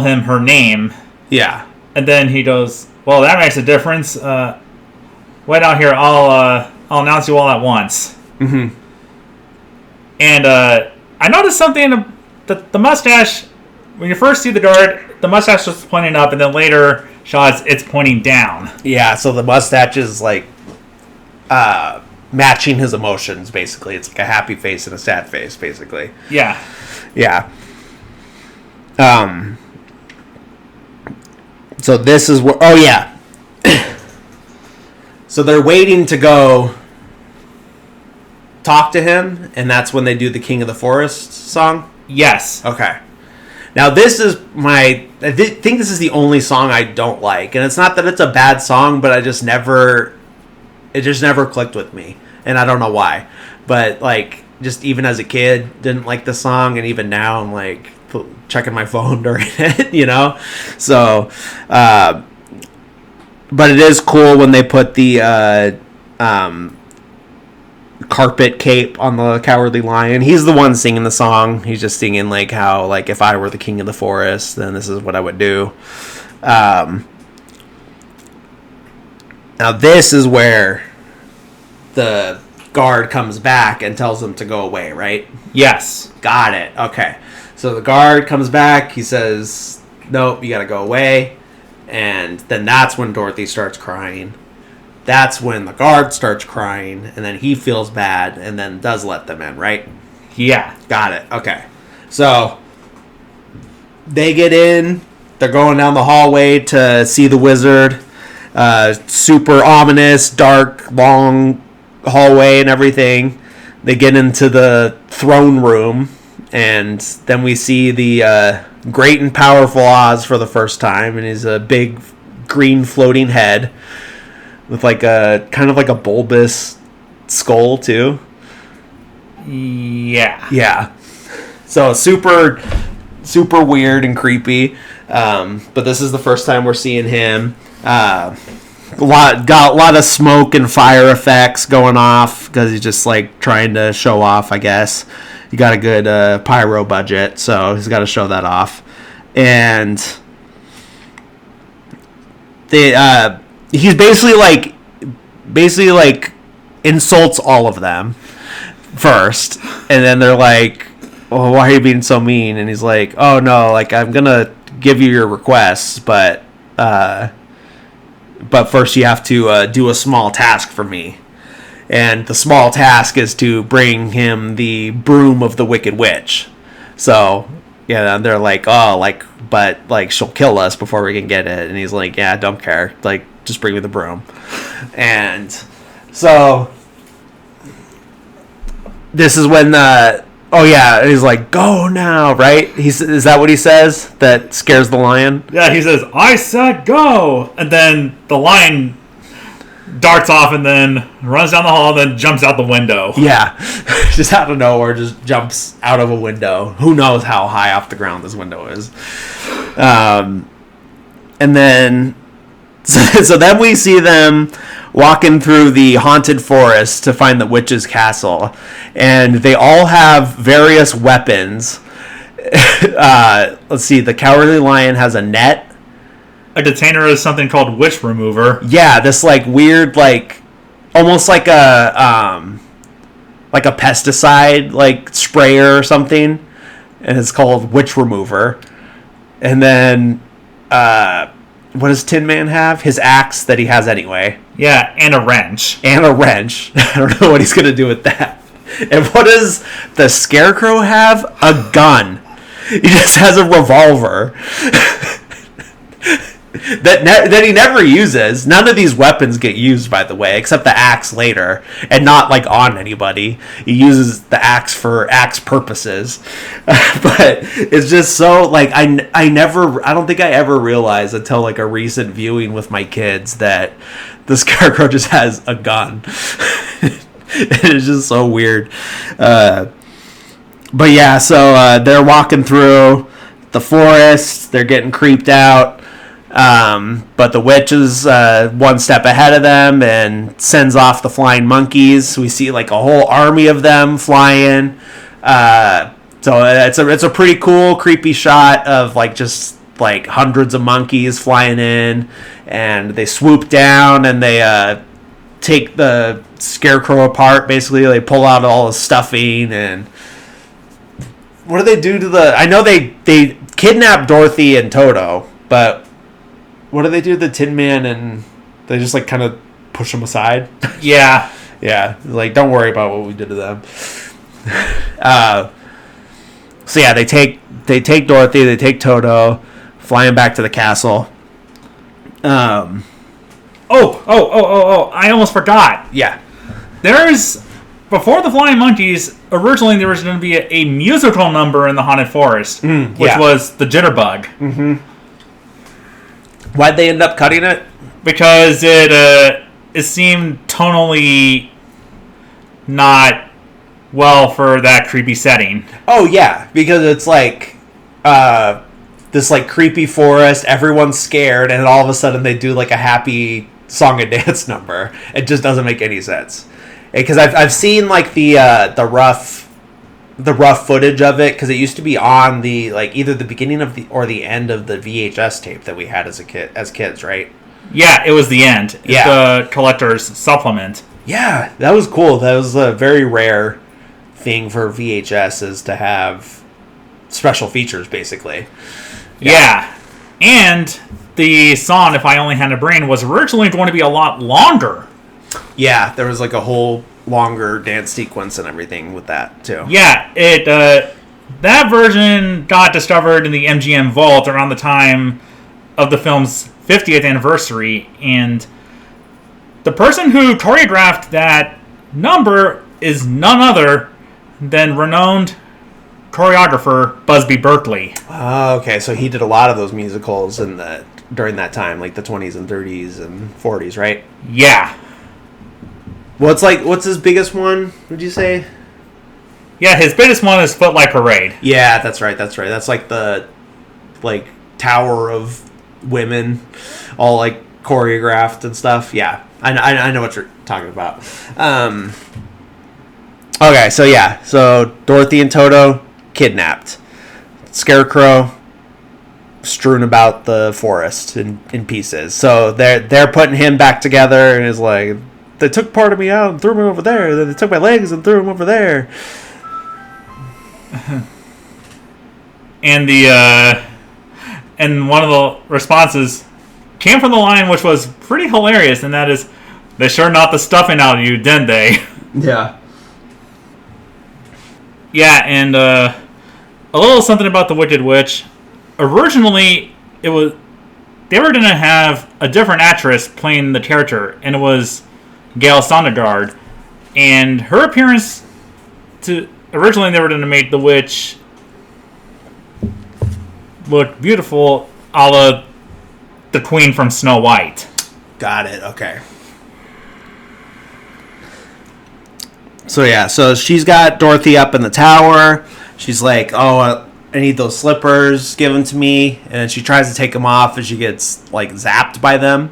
him her name. Yeah. And then he goes, "Well, that makes a difference. Wait out here. I'll announce you all at once." Mm-hmm. And I noticed something. The mustache. When you first see the guard, the mustache was pointing up, and then later shots it's pointing down. Yeah. So the mustache is like matching his emotions. Basically, it's like a happy face and a sad face. Basically. Yeah. Yeah. So this is what. Oh yeah. So they're waiting to go talk to him, and that's when they do the King of the Forest song. Yes. Okay. Now this is I think this is the only song I don't like, and it's not that it's a bad song, but it just never clicked with me, and I don't know why. But like, just even as a kid, didn't like the song, and even now I'm like checking my phone during it, you know. So, but it is cool when they put the carpet cape on the Cowardly Lion. He's the one singing the song. He's just singing like how, like, if I were the king of the forest, then this is what I would do. Now this is where the guard comes back and tells them to go away, right? Yes. Got it. Okay. So the guard comes back. He says, nope, you gotta go away. And then that's when Dorothy starts crying. That's when the guard starts crying, and then he feels bad, and then does let them in, right? Yeah. Got it. Okay. So they get in. They're going down the hallway to see the wizard. Super ominous, dark, long hallway and everything. They get into the throne room, and then we see the great and powerful Oz for the first time, and he's a big green floating head with like a kind of like a bulbous skull too. Yeah. Yeah. So super weird and creepy. But this is the first time we're seeing him. Got a lot of smoke and fire effects going off because he's just like trying to show off, I guess. He got a good pyro budget, so he's got to show that off. And he's basically like insults all of them first, and then they're like, "Oh, why are you being so mean?" And he's like, "Oh no, like I'm gonna give you your requests, but first you have to do a small task for me." And the small task is to bring him the broom of the Wicked Witch. So, yeah, they're like, "Oh, like, but like she'll kill us before we can get it." And he's like, "Yeah, don't care. Like, just bring me the broom." And so this is when oh yeah, he's like, "Go now," right? Is that what he says? That scares the lion? Yeah, he says, "I said go," and then the lion darts off and then runs down the hall, and then jumps out the window. Yeah, just out of nowhere, just jumps out of a window. Who knows how high off the ground this window is? And then, so then we see them walking through the haunted forest to find the witch's castle, and they all have various weapons. Let's see, the Cowardly Lion has a net. A detainer is something called Witch Remover. Yeah, this like weird, like almost like a pesticide like sprayer or something, and it's called Witch Remover. And then what does Tin Man have? His axe that he has anyway. Yeah, and a wrench. And a wrench. I don't know what he's gonna do with that. And what does the Scarecrow have? A gun. He just has a revolver. that he never uses. None of these weapons get used, by the way, except the axe later, and not like on anybody. He uses the axe for axe purposes. But it's just so like I don't think I ever realized until like a recent viewing with my kids that the Scarecrow just has a gun. It's just so weird. But yeah, so they're walking through the forest. They're getting creeped out. But the witch is one step ahead of them and sends off the flying monkeys. We see like a whole army of them flying. So it's a pretty cool, creepy shot of like just like hundreds of monkeys flying in, and they swoop down and they take the Scarecrow apart. Basically, they pull out all the stuffing, and what do they do to the? I know they kidnap Dorothy and Toto, but what do they do to the Tin Man? And they just like kind of push them aside. Yeah. Yeah, like don't worry about what we did to them. So yeah, they take Dorothy, they take Toto, flying back to the castle. Oh! I almost forgot. Yeah. Before the Flying Monkeys, originally there was going to be a musical number in the Haunted Forest, which was the Jitterbug. Mm-hmm. Why'd they end up cutting it? Because it seemed tonally not well for that creepy setting. Oh yeah, because it's like this like creepy forest, everyone's scared, and all of a sudden they do like a happy song and dance number. It just doesn't make any sense. Because I've seen like the rough footage of it, because it used to be on the like either the beginning of the end of the VHS tape that we had as kids, right? Yeah, it was the end. Yeah. The collector's supplement. Yeah, that was cool. That was a very rare thing for VHS, is to have special features, basically. Yeah. And the song, If I Only Had a Brain, was originally going to be a lot longer. Yeah, there was like a whole longer dance sequence and everything with that, too. Yeah, that version got discovered in the MGM vault around the time of the film's 50th anniversary, and the person who choreographed that number is none other than renowned choreographer Busby Berkeley. Oh, okay, so he did a lot of those musicals in the during that time, like the 20s and 30s and 40s, right? Yeah. Well, it's like, what's his biggest one, would you say? Yeah, his biggest one is Footlight Parade. Yeah, that's right. That's like the tower of women, all like choreographed and stuff. Yeah, I know what you're talking about. Okay, so Dorothy and Toto kidnapped, Scarecrow strewn about the forest in pieces. So they're putting him back together, and is like, they took part of me out and threw me over there. Then they took my legs and threw him over there. And one of the responses came from the line, which was pretty hilarious, and that is, "They sure knocked the stuffing out of you, didn't they?" Yeah. Yeah, and a little something about the Wicked Witch. Originally, they were going to have a different actress playing the character, and it was Gail Sondergaard. And her appearance originally they were going to make the witch look beautiful, a la the Queen from Snow White. Got it. Okay. So she's got Dorothy up in the tower. She's like, "Oh, I need those slippers given to me," and she tries to take them off, and she gets like zapped by them.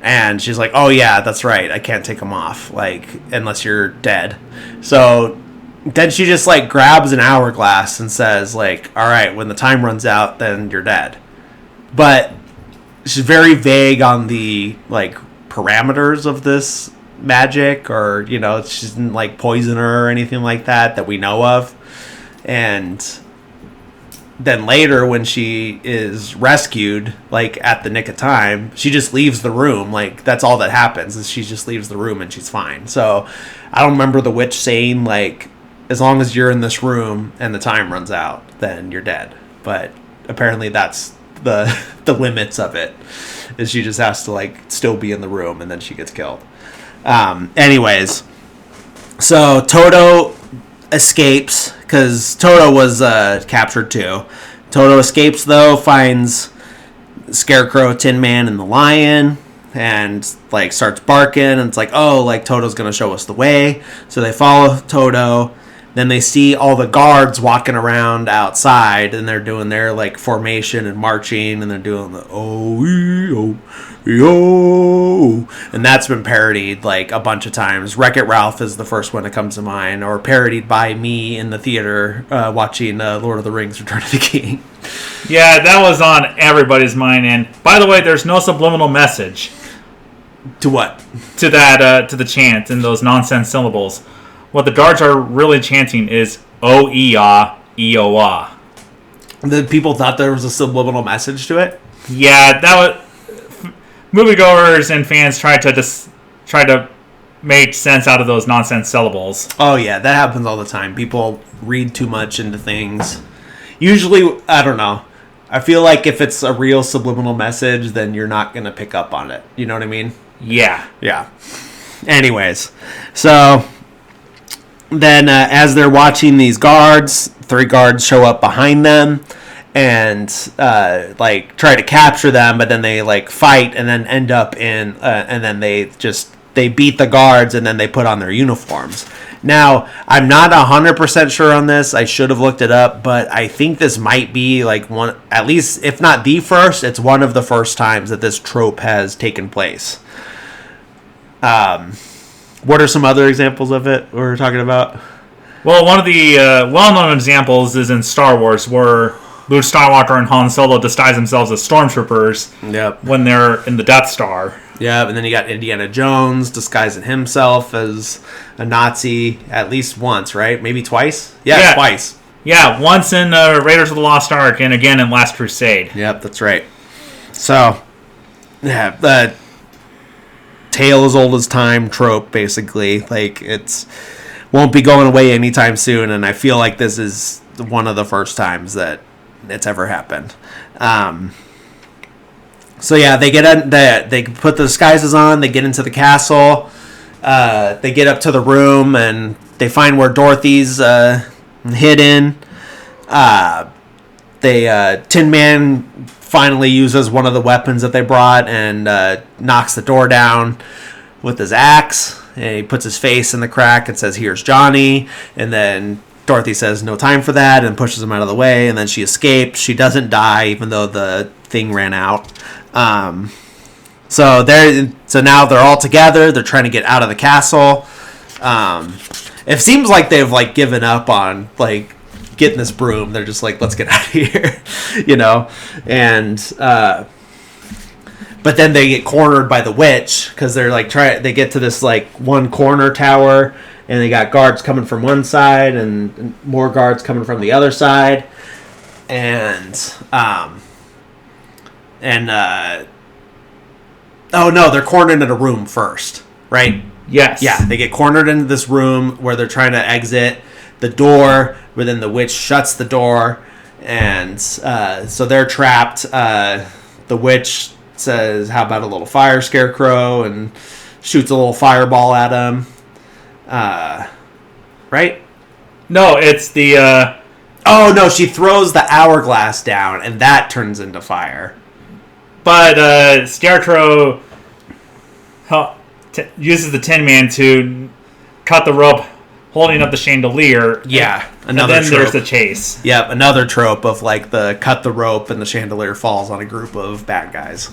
And she's like, "Oh yeah, that's right. I can't take them off, like, unless you're dead." So then she just like grabs an hourglass and says, like, "All right, when the time runs out, then you're dead." But she's very vague on the like parameters of this magic, or she didn't like poison her or anything like that we know of. And then later, when she is rescued, like at the nick of time, she just leaves the room. Like, that's all that happens, is she just leaves the room and she's fine. So I don't remember the witch saying, like, as long as you're in this room and the time runs out, then you're dead. But apparently that's the limits of it, is she just has to like still be in the room and then she gets killed. Anyways, so Toto escapes, because Toto was captured too. Toto escapes though, finds Scarecrow, Tin Man, and the Lion, and like starts barking, and it's like, oh, like Toto's gonna show us the way. So they follow Toto. Then they see all the guards walking around outside, and they're doing their like formation and marching, and they're doing the yo, and that's been parodied like a bunch of times. Wreck-It Ralph is the first one that comes to mind, or parodied by me in the theater watching Lord of the Rings: Return of the King. Yeah, that was on everybody's mind. And by the way, there's no subliminal message To what? to that to the chant and those nonsense syllables. What the guards are really chanting is "O-E-Ah, E-O-Ah." The people thought there was a subliminal message to it? Yeah, that was... Moviegoers and fans tried to make sense out of those nonsense syllables. Oh, yeah, that happens all the time. People read too much into things. Usually, I don't know. I feel like if it's a real subliminal message, then you're not going to pick up on it. You know what I mean? Yeah. Yeah. Anyways, so... Then, as they're watching these guards, 3 guards show up behind them and like try to capture them, but then they like fight and then end up in, and then they beat the guards and then they put on their uniforms. Now, I'm not 100% sure on this. I should have looked it up, but I think this might be like one, at least if not the first, it's one of the first times that this trope has taken place. What are some other examples of it we're talking about? Well, one of the well-known examples is in Star Wars, where Luke Skywalker and Han Solo disguise themselves as stormtroopers. Yep. When they're in the Death Star. Yeah, and then you got Indiana Jones disguising himself as a Nazi at least once, right? Maybe twice? Yeah, twice. Yeah, once in Raiders of the Lost Ark and again in Last Crusade. Yep, that's right. So, yeah, the tale as old as time trope, basically. Like, it's won't be going away anytime soon, and I feel like this is one of the first times that it's ever happened. So yeah, they put the disguises on, they get into the castle, they get up to the room, and they find where Dorothy's hidden. Tin Man finally uses one of the weapons that they brought and knocks the door down with his axe. And he puts his face in the crack and says, "Here's Johnny." And then Dorothy says, "No time for that," and pushes him out of the way. And then she escapes. She doesn't die, even though the thing ran out. So now they're all together. They're trying to get out of the castle. It seems like they've like given up on like getting this broom. They're just like, let's get out of here, you know. And but then they get cornered by the witch because they're like they get to this like one corner tower, and they got guards coming from one side and more guards coming from the other side, and oh no, they're cornered in a room first, right? Yes. Yeah, they get cornered into this room where they're trying to exit the door, but then the witch shuts the door, and so they're trapped. The witch says, "How about a little fire, Scarecrow?" and shoots a little fireball at him. Right? No, it's the... Oh, no, she throws the hourglass down, and that turns into fire. But Scarecrow uses the Tin Man to cut the rope holding up the chandelier. Yeah, another and then trope. There's the chase. Yep, another trope of like the cut the rope and the chandelier falls on a group of bad guys.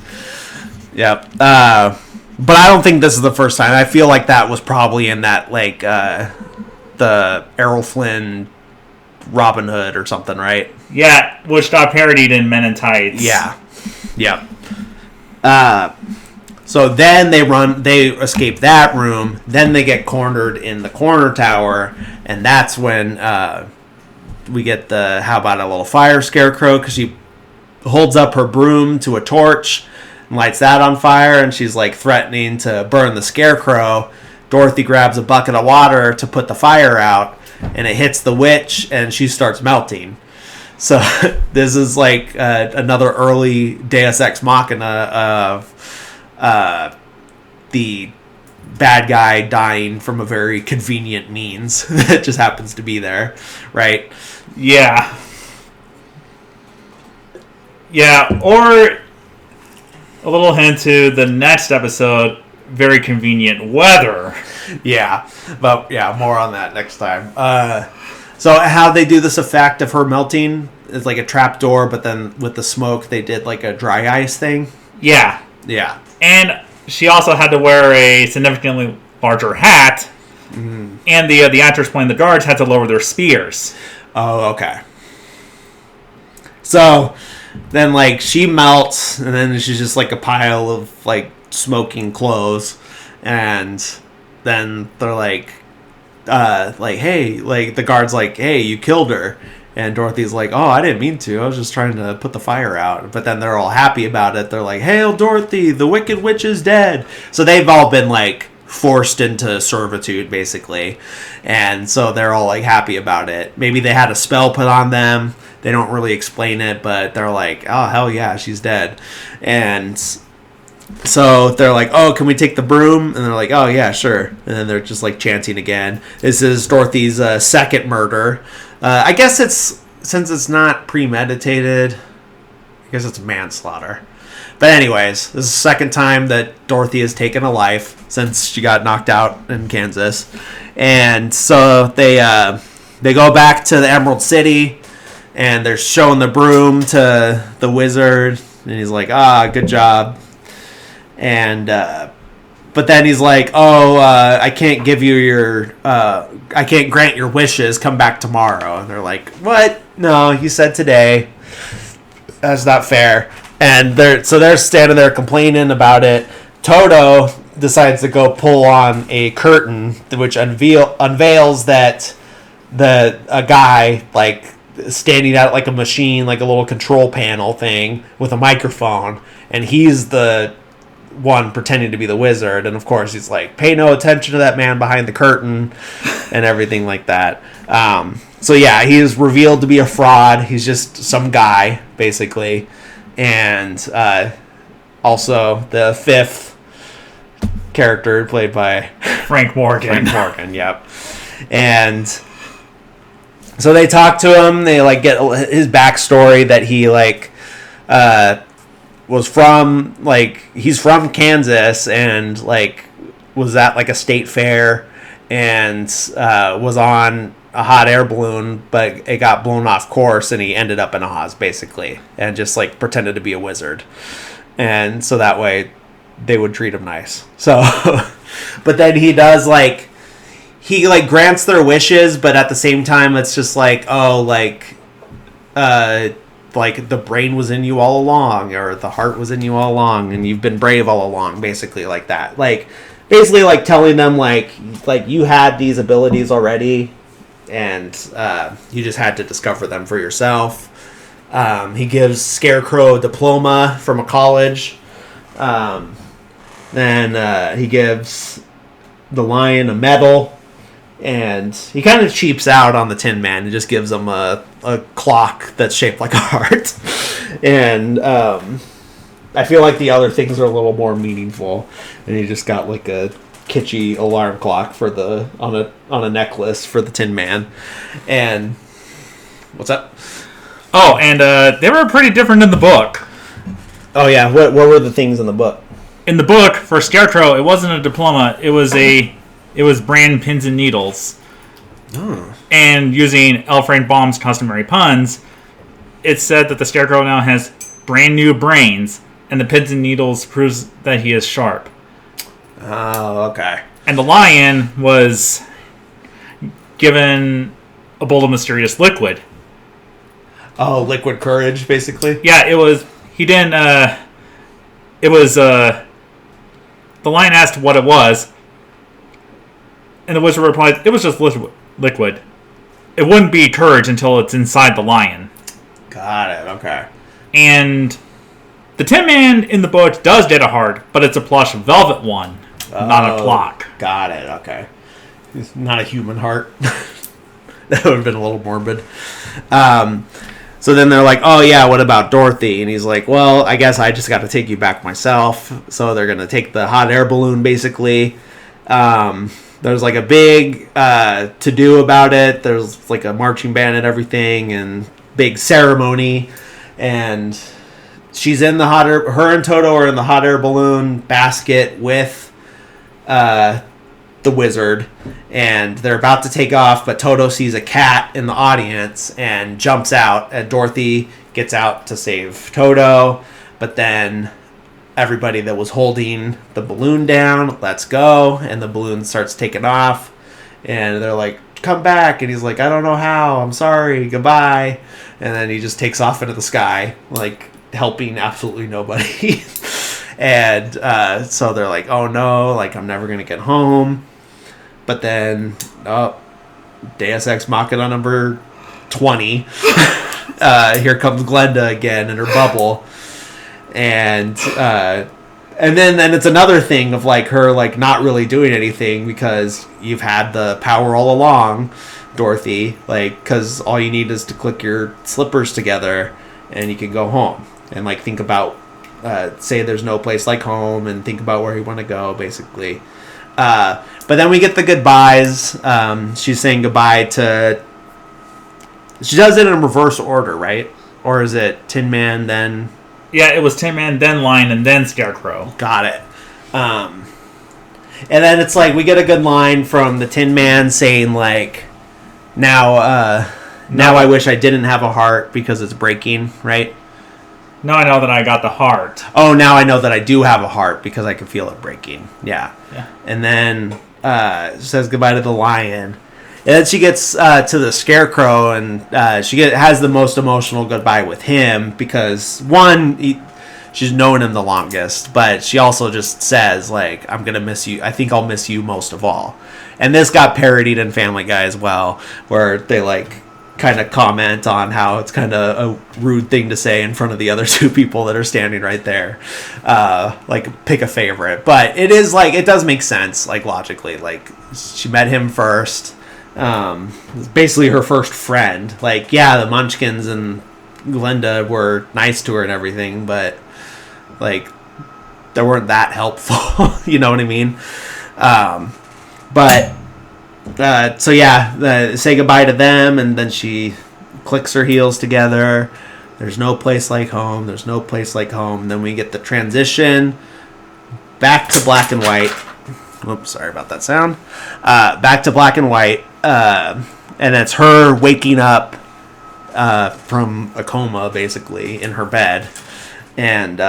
Yep. But I don't think this is the first time. I feel like that was probably in that like the Errol Flynn Robin Hood or something, right? Yeah, which got parodied in Men in Tights. Yeah. Yep. So then they escape that room, then they get cornered in the corner tower, and that's when we get the "How about a little fire, Scarecrow?" because she holds up her broom to a torch and lights that on fire, and she's like threatening to burn the Scarecrow. Dorothy grabs a bucket of water to put the fire out, and it hits the witch, and she starts melting. So this is like another early Deus Ex Machina of the bad guy dying from a very convenient means that just happens to be there, right? Yeah. Yeah, or a little hint to the next episode, very convenient weather. Yeah, but yeah, more on that next time. So how they do this effect of her melting is like a trap door, but then with the smoke they did like a dry ice thing. Yeah. Yeah. And she also had to wear a significantly larger hat. Mm. And the actors playing the guards had to lower their spears. Oh, okay. So then like she melts, and then she's just like a pile of like smoking clothes, and then they're like hey, like the guard's like, "Hey, you killed her." And Dorothy's like, "Oh, I didn't mean to. I was just trying to put the fire out." But then they're all happy about it. They're like, "Hail, Dorothy, the Wicked Witch is dead." So they've all been like forced into servitude, basically. And so they're all like happy about it. Maybe they had a spell put on them. They don't really explain it, but they're like, "Oh, hell yeah, she's dead." And so they're like, "Oh, can we take the broom?" And they're like, "Oh, yeah, sure." And then they're just like chanting again. This is Dorothy's second murder. I guess since it's not premeditated, I guess it's manslaughter. But anyways, this is the second time that Dorothy has taken a life since she got knocked out in Kansas. And so they go back to the Emerald City, and they're showing the broom to the wizard, and he's like, "Good job." And but then he's like, I can't give you I can't grant your wishes. Come back tomorrow. And they're like, "What? No, you said today. That's not fair." And they're standing there complaining about it. Toto decides to go pull on a curtain, which unveils that a guy like standing out like a machine, like a little control panel thing with a microphone, and he's the one pretending to be the wizard. And of course he's like, "Pay no attention to that man behind the curtain," and everything like that. So yeah, he is revealed to be a fraud. He's just some guy basically. And also the fifth character played by Frank Morgan. Yep. And so they talk to him. They like get his backstory that he like was from like he's from Kansas and like was at like a state fair and was on a hot air balloon, but it got blown off course and he ended up in Oz basically and just like pretended to be a wizard. And so that way they would treat him nice. So but then he does like he like grants their wishes, but at the same time it's just like, oh, like the brain was in you all along, or the heart was in you all along, and you've been brave all along, basically like that. Like basically like telling them like you had these abilities already and you just had to discover them for yourself. He gives Scarecrow a diploma from a college. Then he gives the Lion a medal. And he kind of cheaps out on the Tin Man and just gives him a clock that's shaped like a heart. And I feel like the other things are a little more meaningful. And he just got like a kitschy alarm clock for on a necklace for the Tin Man. And what's up? Oh, and they were pretty different in the book. Oh yeah, what were the things in the book? In the book for Scarecrow, it wasn't a diploma. It was brand pins and needles. Oh. And using L. Frank Baum's customary puns, it said that the Scarecrow now has brand new brains, and the pins and needles proves that he is sharp. Oh, okay. And the Lion was given a bowl of mysterious liquid. Oh, liquid courage, basically? Yeah, it was... He didn't... It was... The Lion asked what it was, and the wizard replied, it was just liquid. It wouldn't be courage until it's inside the lion. Got it, okay. And the Tin Man in the book does get a heart, but it's a plush velvet one, not a clock. Got it, okay. It's not a human heart. That would have been a little morbid. So then they're like, oh yeah, what about Dorothy? And he's like, well, I guess I just got to take you back myself. So they're going to take the hot air balloon, basically. There's like a big to-do about it. There's like a marching band and everything and big ceremony. And she's in the her and Toto are in the hot air balloon basket with the wizard. And they're about to take off, but Toto sees a cat in the audience and jumps out. And Dorothy gets out to save Toto. But then everybody that was holding the balloon down lets go, and the balloon starts taking off. And they're like, come back. And he's like, I don't know how. I'm sorry. Goodbye. And then he just takes off into the sky, like helping absolutely nobody. And so they're like, oh no, like I'm never going to get home. But then, Deus Ex Machina number 20. Here comes Glenda again in her bubble. And then it's another thing of like her like not really doing anything because you've had the power all along, Dorothy. Like, because all you need is to click your slippers together and you can go home and like think about, say there's no place like home and think about where you want to go, basically. But then we get the goodbyes. She's saying goodbye to... She does it in reverse order, right? Or is it Tin Man, then... Yeah, it was Tin Man, then Lion, and then Scarecrow. Got it. And then it's like, we get a good line from the Tin Man saying, like, now I wish I didn't have a heart because it's breaking, right? Now I know that I got the heart. Oh, now I know that I do have a heart because I can feel it breaking. Yeah. Yeah. And then says goodbye to the Lion. And then she gets to the Scarecrow, and she has the most emotional goodbye with him because, one, she's known him the longest, but she also just says, like, I'm going to miss you. I think I'll miss you most of all. And this got parodied in Family Guy as well, where they, like, kind of comment on how it's kind of a rude thing to say in front of the other two people that are standing right there. Like, pick a favorite. But it is, like, it does make sense, like, logically. Like, she met him first. Basically her first friend. Like, yeah, the Munchkins and Glenda were nice to her and everything, but, like, they weren't that helpful. You know what I mean? So yeah, say goodbye to them, and then she clicks her heels together, There's no place like home. There's no place like home. And then we get the transition back to black and white. Oops, sorry about that sound. Back to black and white. And it's her waking up from a coma, basically, in her bed. And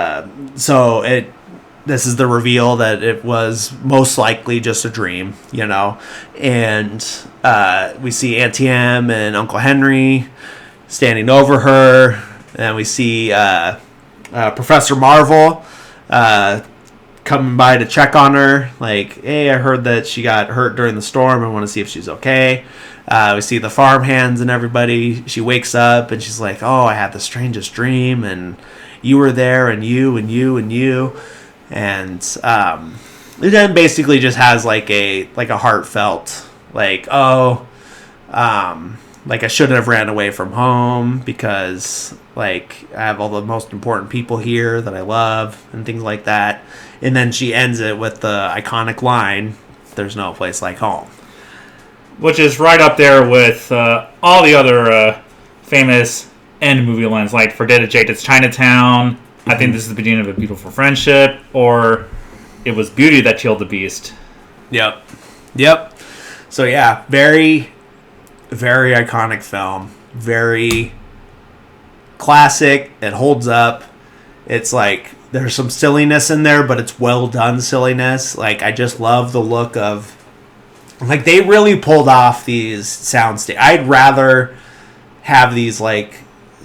so this is the reveal that it was most likely just a dream, you know. And we see Auntie Em and Uncle Henry standing over her. And we see Professor Marvel coming by to check on her. Like, hey, I heard that she got hurt during the storm. I want to see if she's okay. We see the farmhands and everybody. She wakes up and she's like, oh, I had the strangest dream. And you were there, and you, and you, and you. And it then basically just has like a heartfelt, like, oh, like I shouldn't have ran away from home because like I have all the most important people here that I love and things like that. And then she ends it with the iconic line, "There's no place like home," which is right up there with all the other famous end movie lines, like "Forget It, Jake, it's Chinatown." I think this is the beginning of a beautiful friendship, or it was beauty that killed the beast. Yep. So yeah, very, very iconic film. Very classic. It holds up. It's like there's some silliness in there, but it's well done silliness. Like I just love the look of, like they really pulled off these sound stages. I'd rather have these like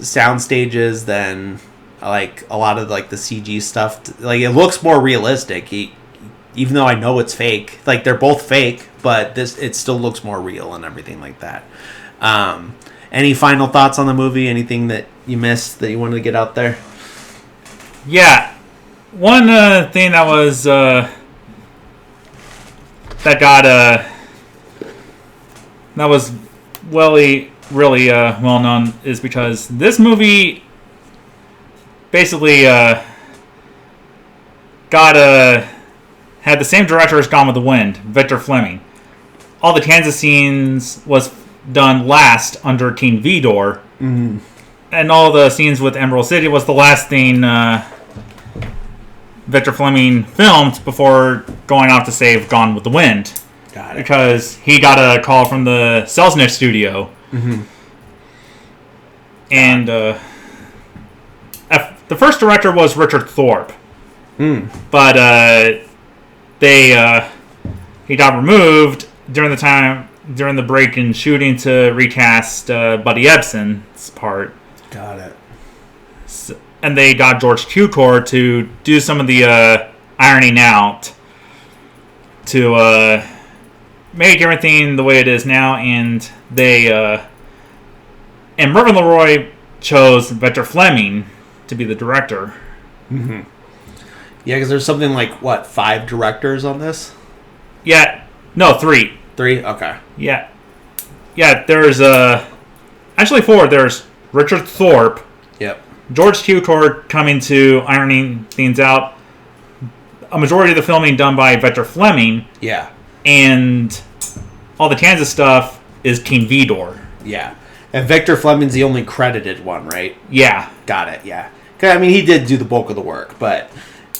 sound stages than like a lot of like the CG stuff. Like it looks more realistic, even though I know it's fake. Like they're both fake, but it still looks more real and everything like that. Any final thoughts on the movie? Anything that you missed that you wanted to get out there? Yeah, one thing that was that was really well known is because this movie basically had the same director as Gone with the Wind, Victor Fleming. All the Kansas scenes was done last under King Vidor, and all the scenes with Emerald City was the last thing Victor Fleming filmed before going off to save Gone with the Wind. Got it. Because he got a call from the Selznick studio, and the first director was Richard Thorpe, but he got removed during the break in shooting to recast Buddy Ebsen's part. Got it. So, and they got George Cukor to do some of the ironing out to make everything the way it is now, and and Mervyn LeRoy chose Victor Fleming to be the director. Yeah, because there's something like, 5 directors on this? Yeah. No, 3. 3? Okay. Yeah. Yeah, there's actually 4. There's Richard Thorpe. Yep. George Cukor coming to ironing things out. A majority of the filming done by Victor Fleming. Yeah. And all the Kansas stuff is King Vidor. Yeah. And Victor Fleming's the only credited one, right? Yeah. Got it, yeah. I mean, he did do the bulk of the work, but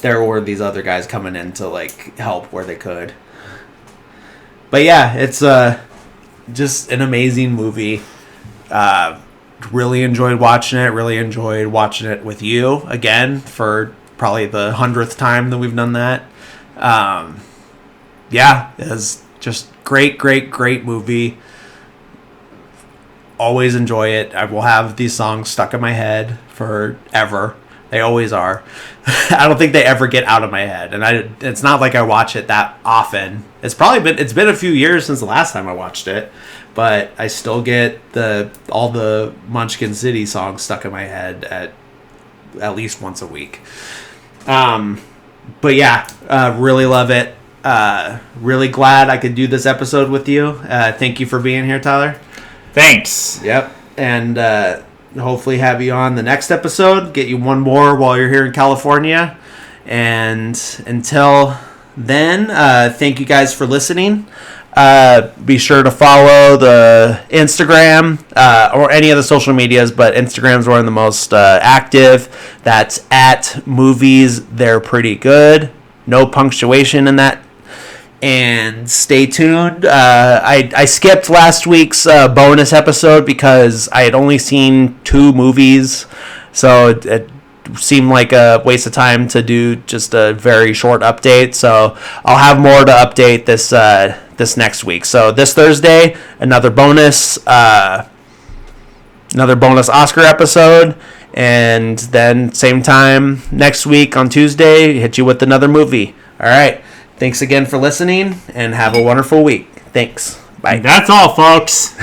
there were these other guys coming in to, like, help where they could. But yeah, it's just an amazing movie. Really enjoyed watching it. Really enjoyed watching it with you again for probably the 100th time that we've done that. Yeah, it was just great movie. Always enjoy it. I will have these songs stuck in my head forever. They always are. I don't think they ever get out of my head, and it's not like I watch it that often. It's been a few years since the last time I watched it, but I still get all the Munchkin City songs stuck in my head at least once a week. But yeah, really love it. Really glad I could do this episode with you. Thank you for being here, Tyler. Thanks. Yep. And hopefully have you on the next episode. Get you one more while you're here in California. And until then, thank you guys for listening. Be sure to follow the Instagram or any of the social medias, but Instagram's one of the most active. That's at movies. They're pretty good. No punctuation in that. And stay tuned. I skipped last week's bonus episode because I had only seen 2 movies, so it seemed like a waste of time to do just a very short update. So I'll have more to update this next week. So this Thursday, another bonus Oscar episode, and then same time next week on Tuesday, hit you with another movie. All right. Thanks again for listening, and have a wonderful week. Thanks. Bye. That's all, folks.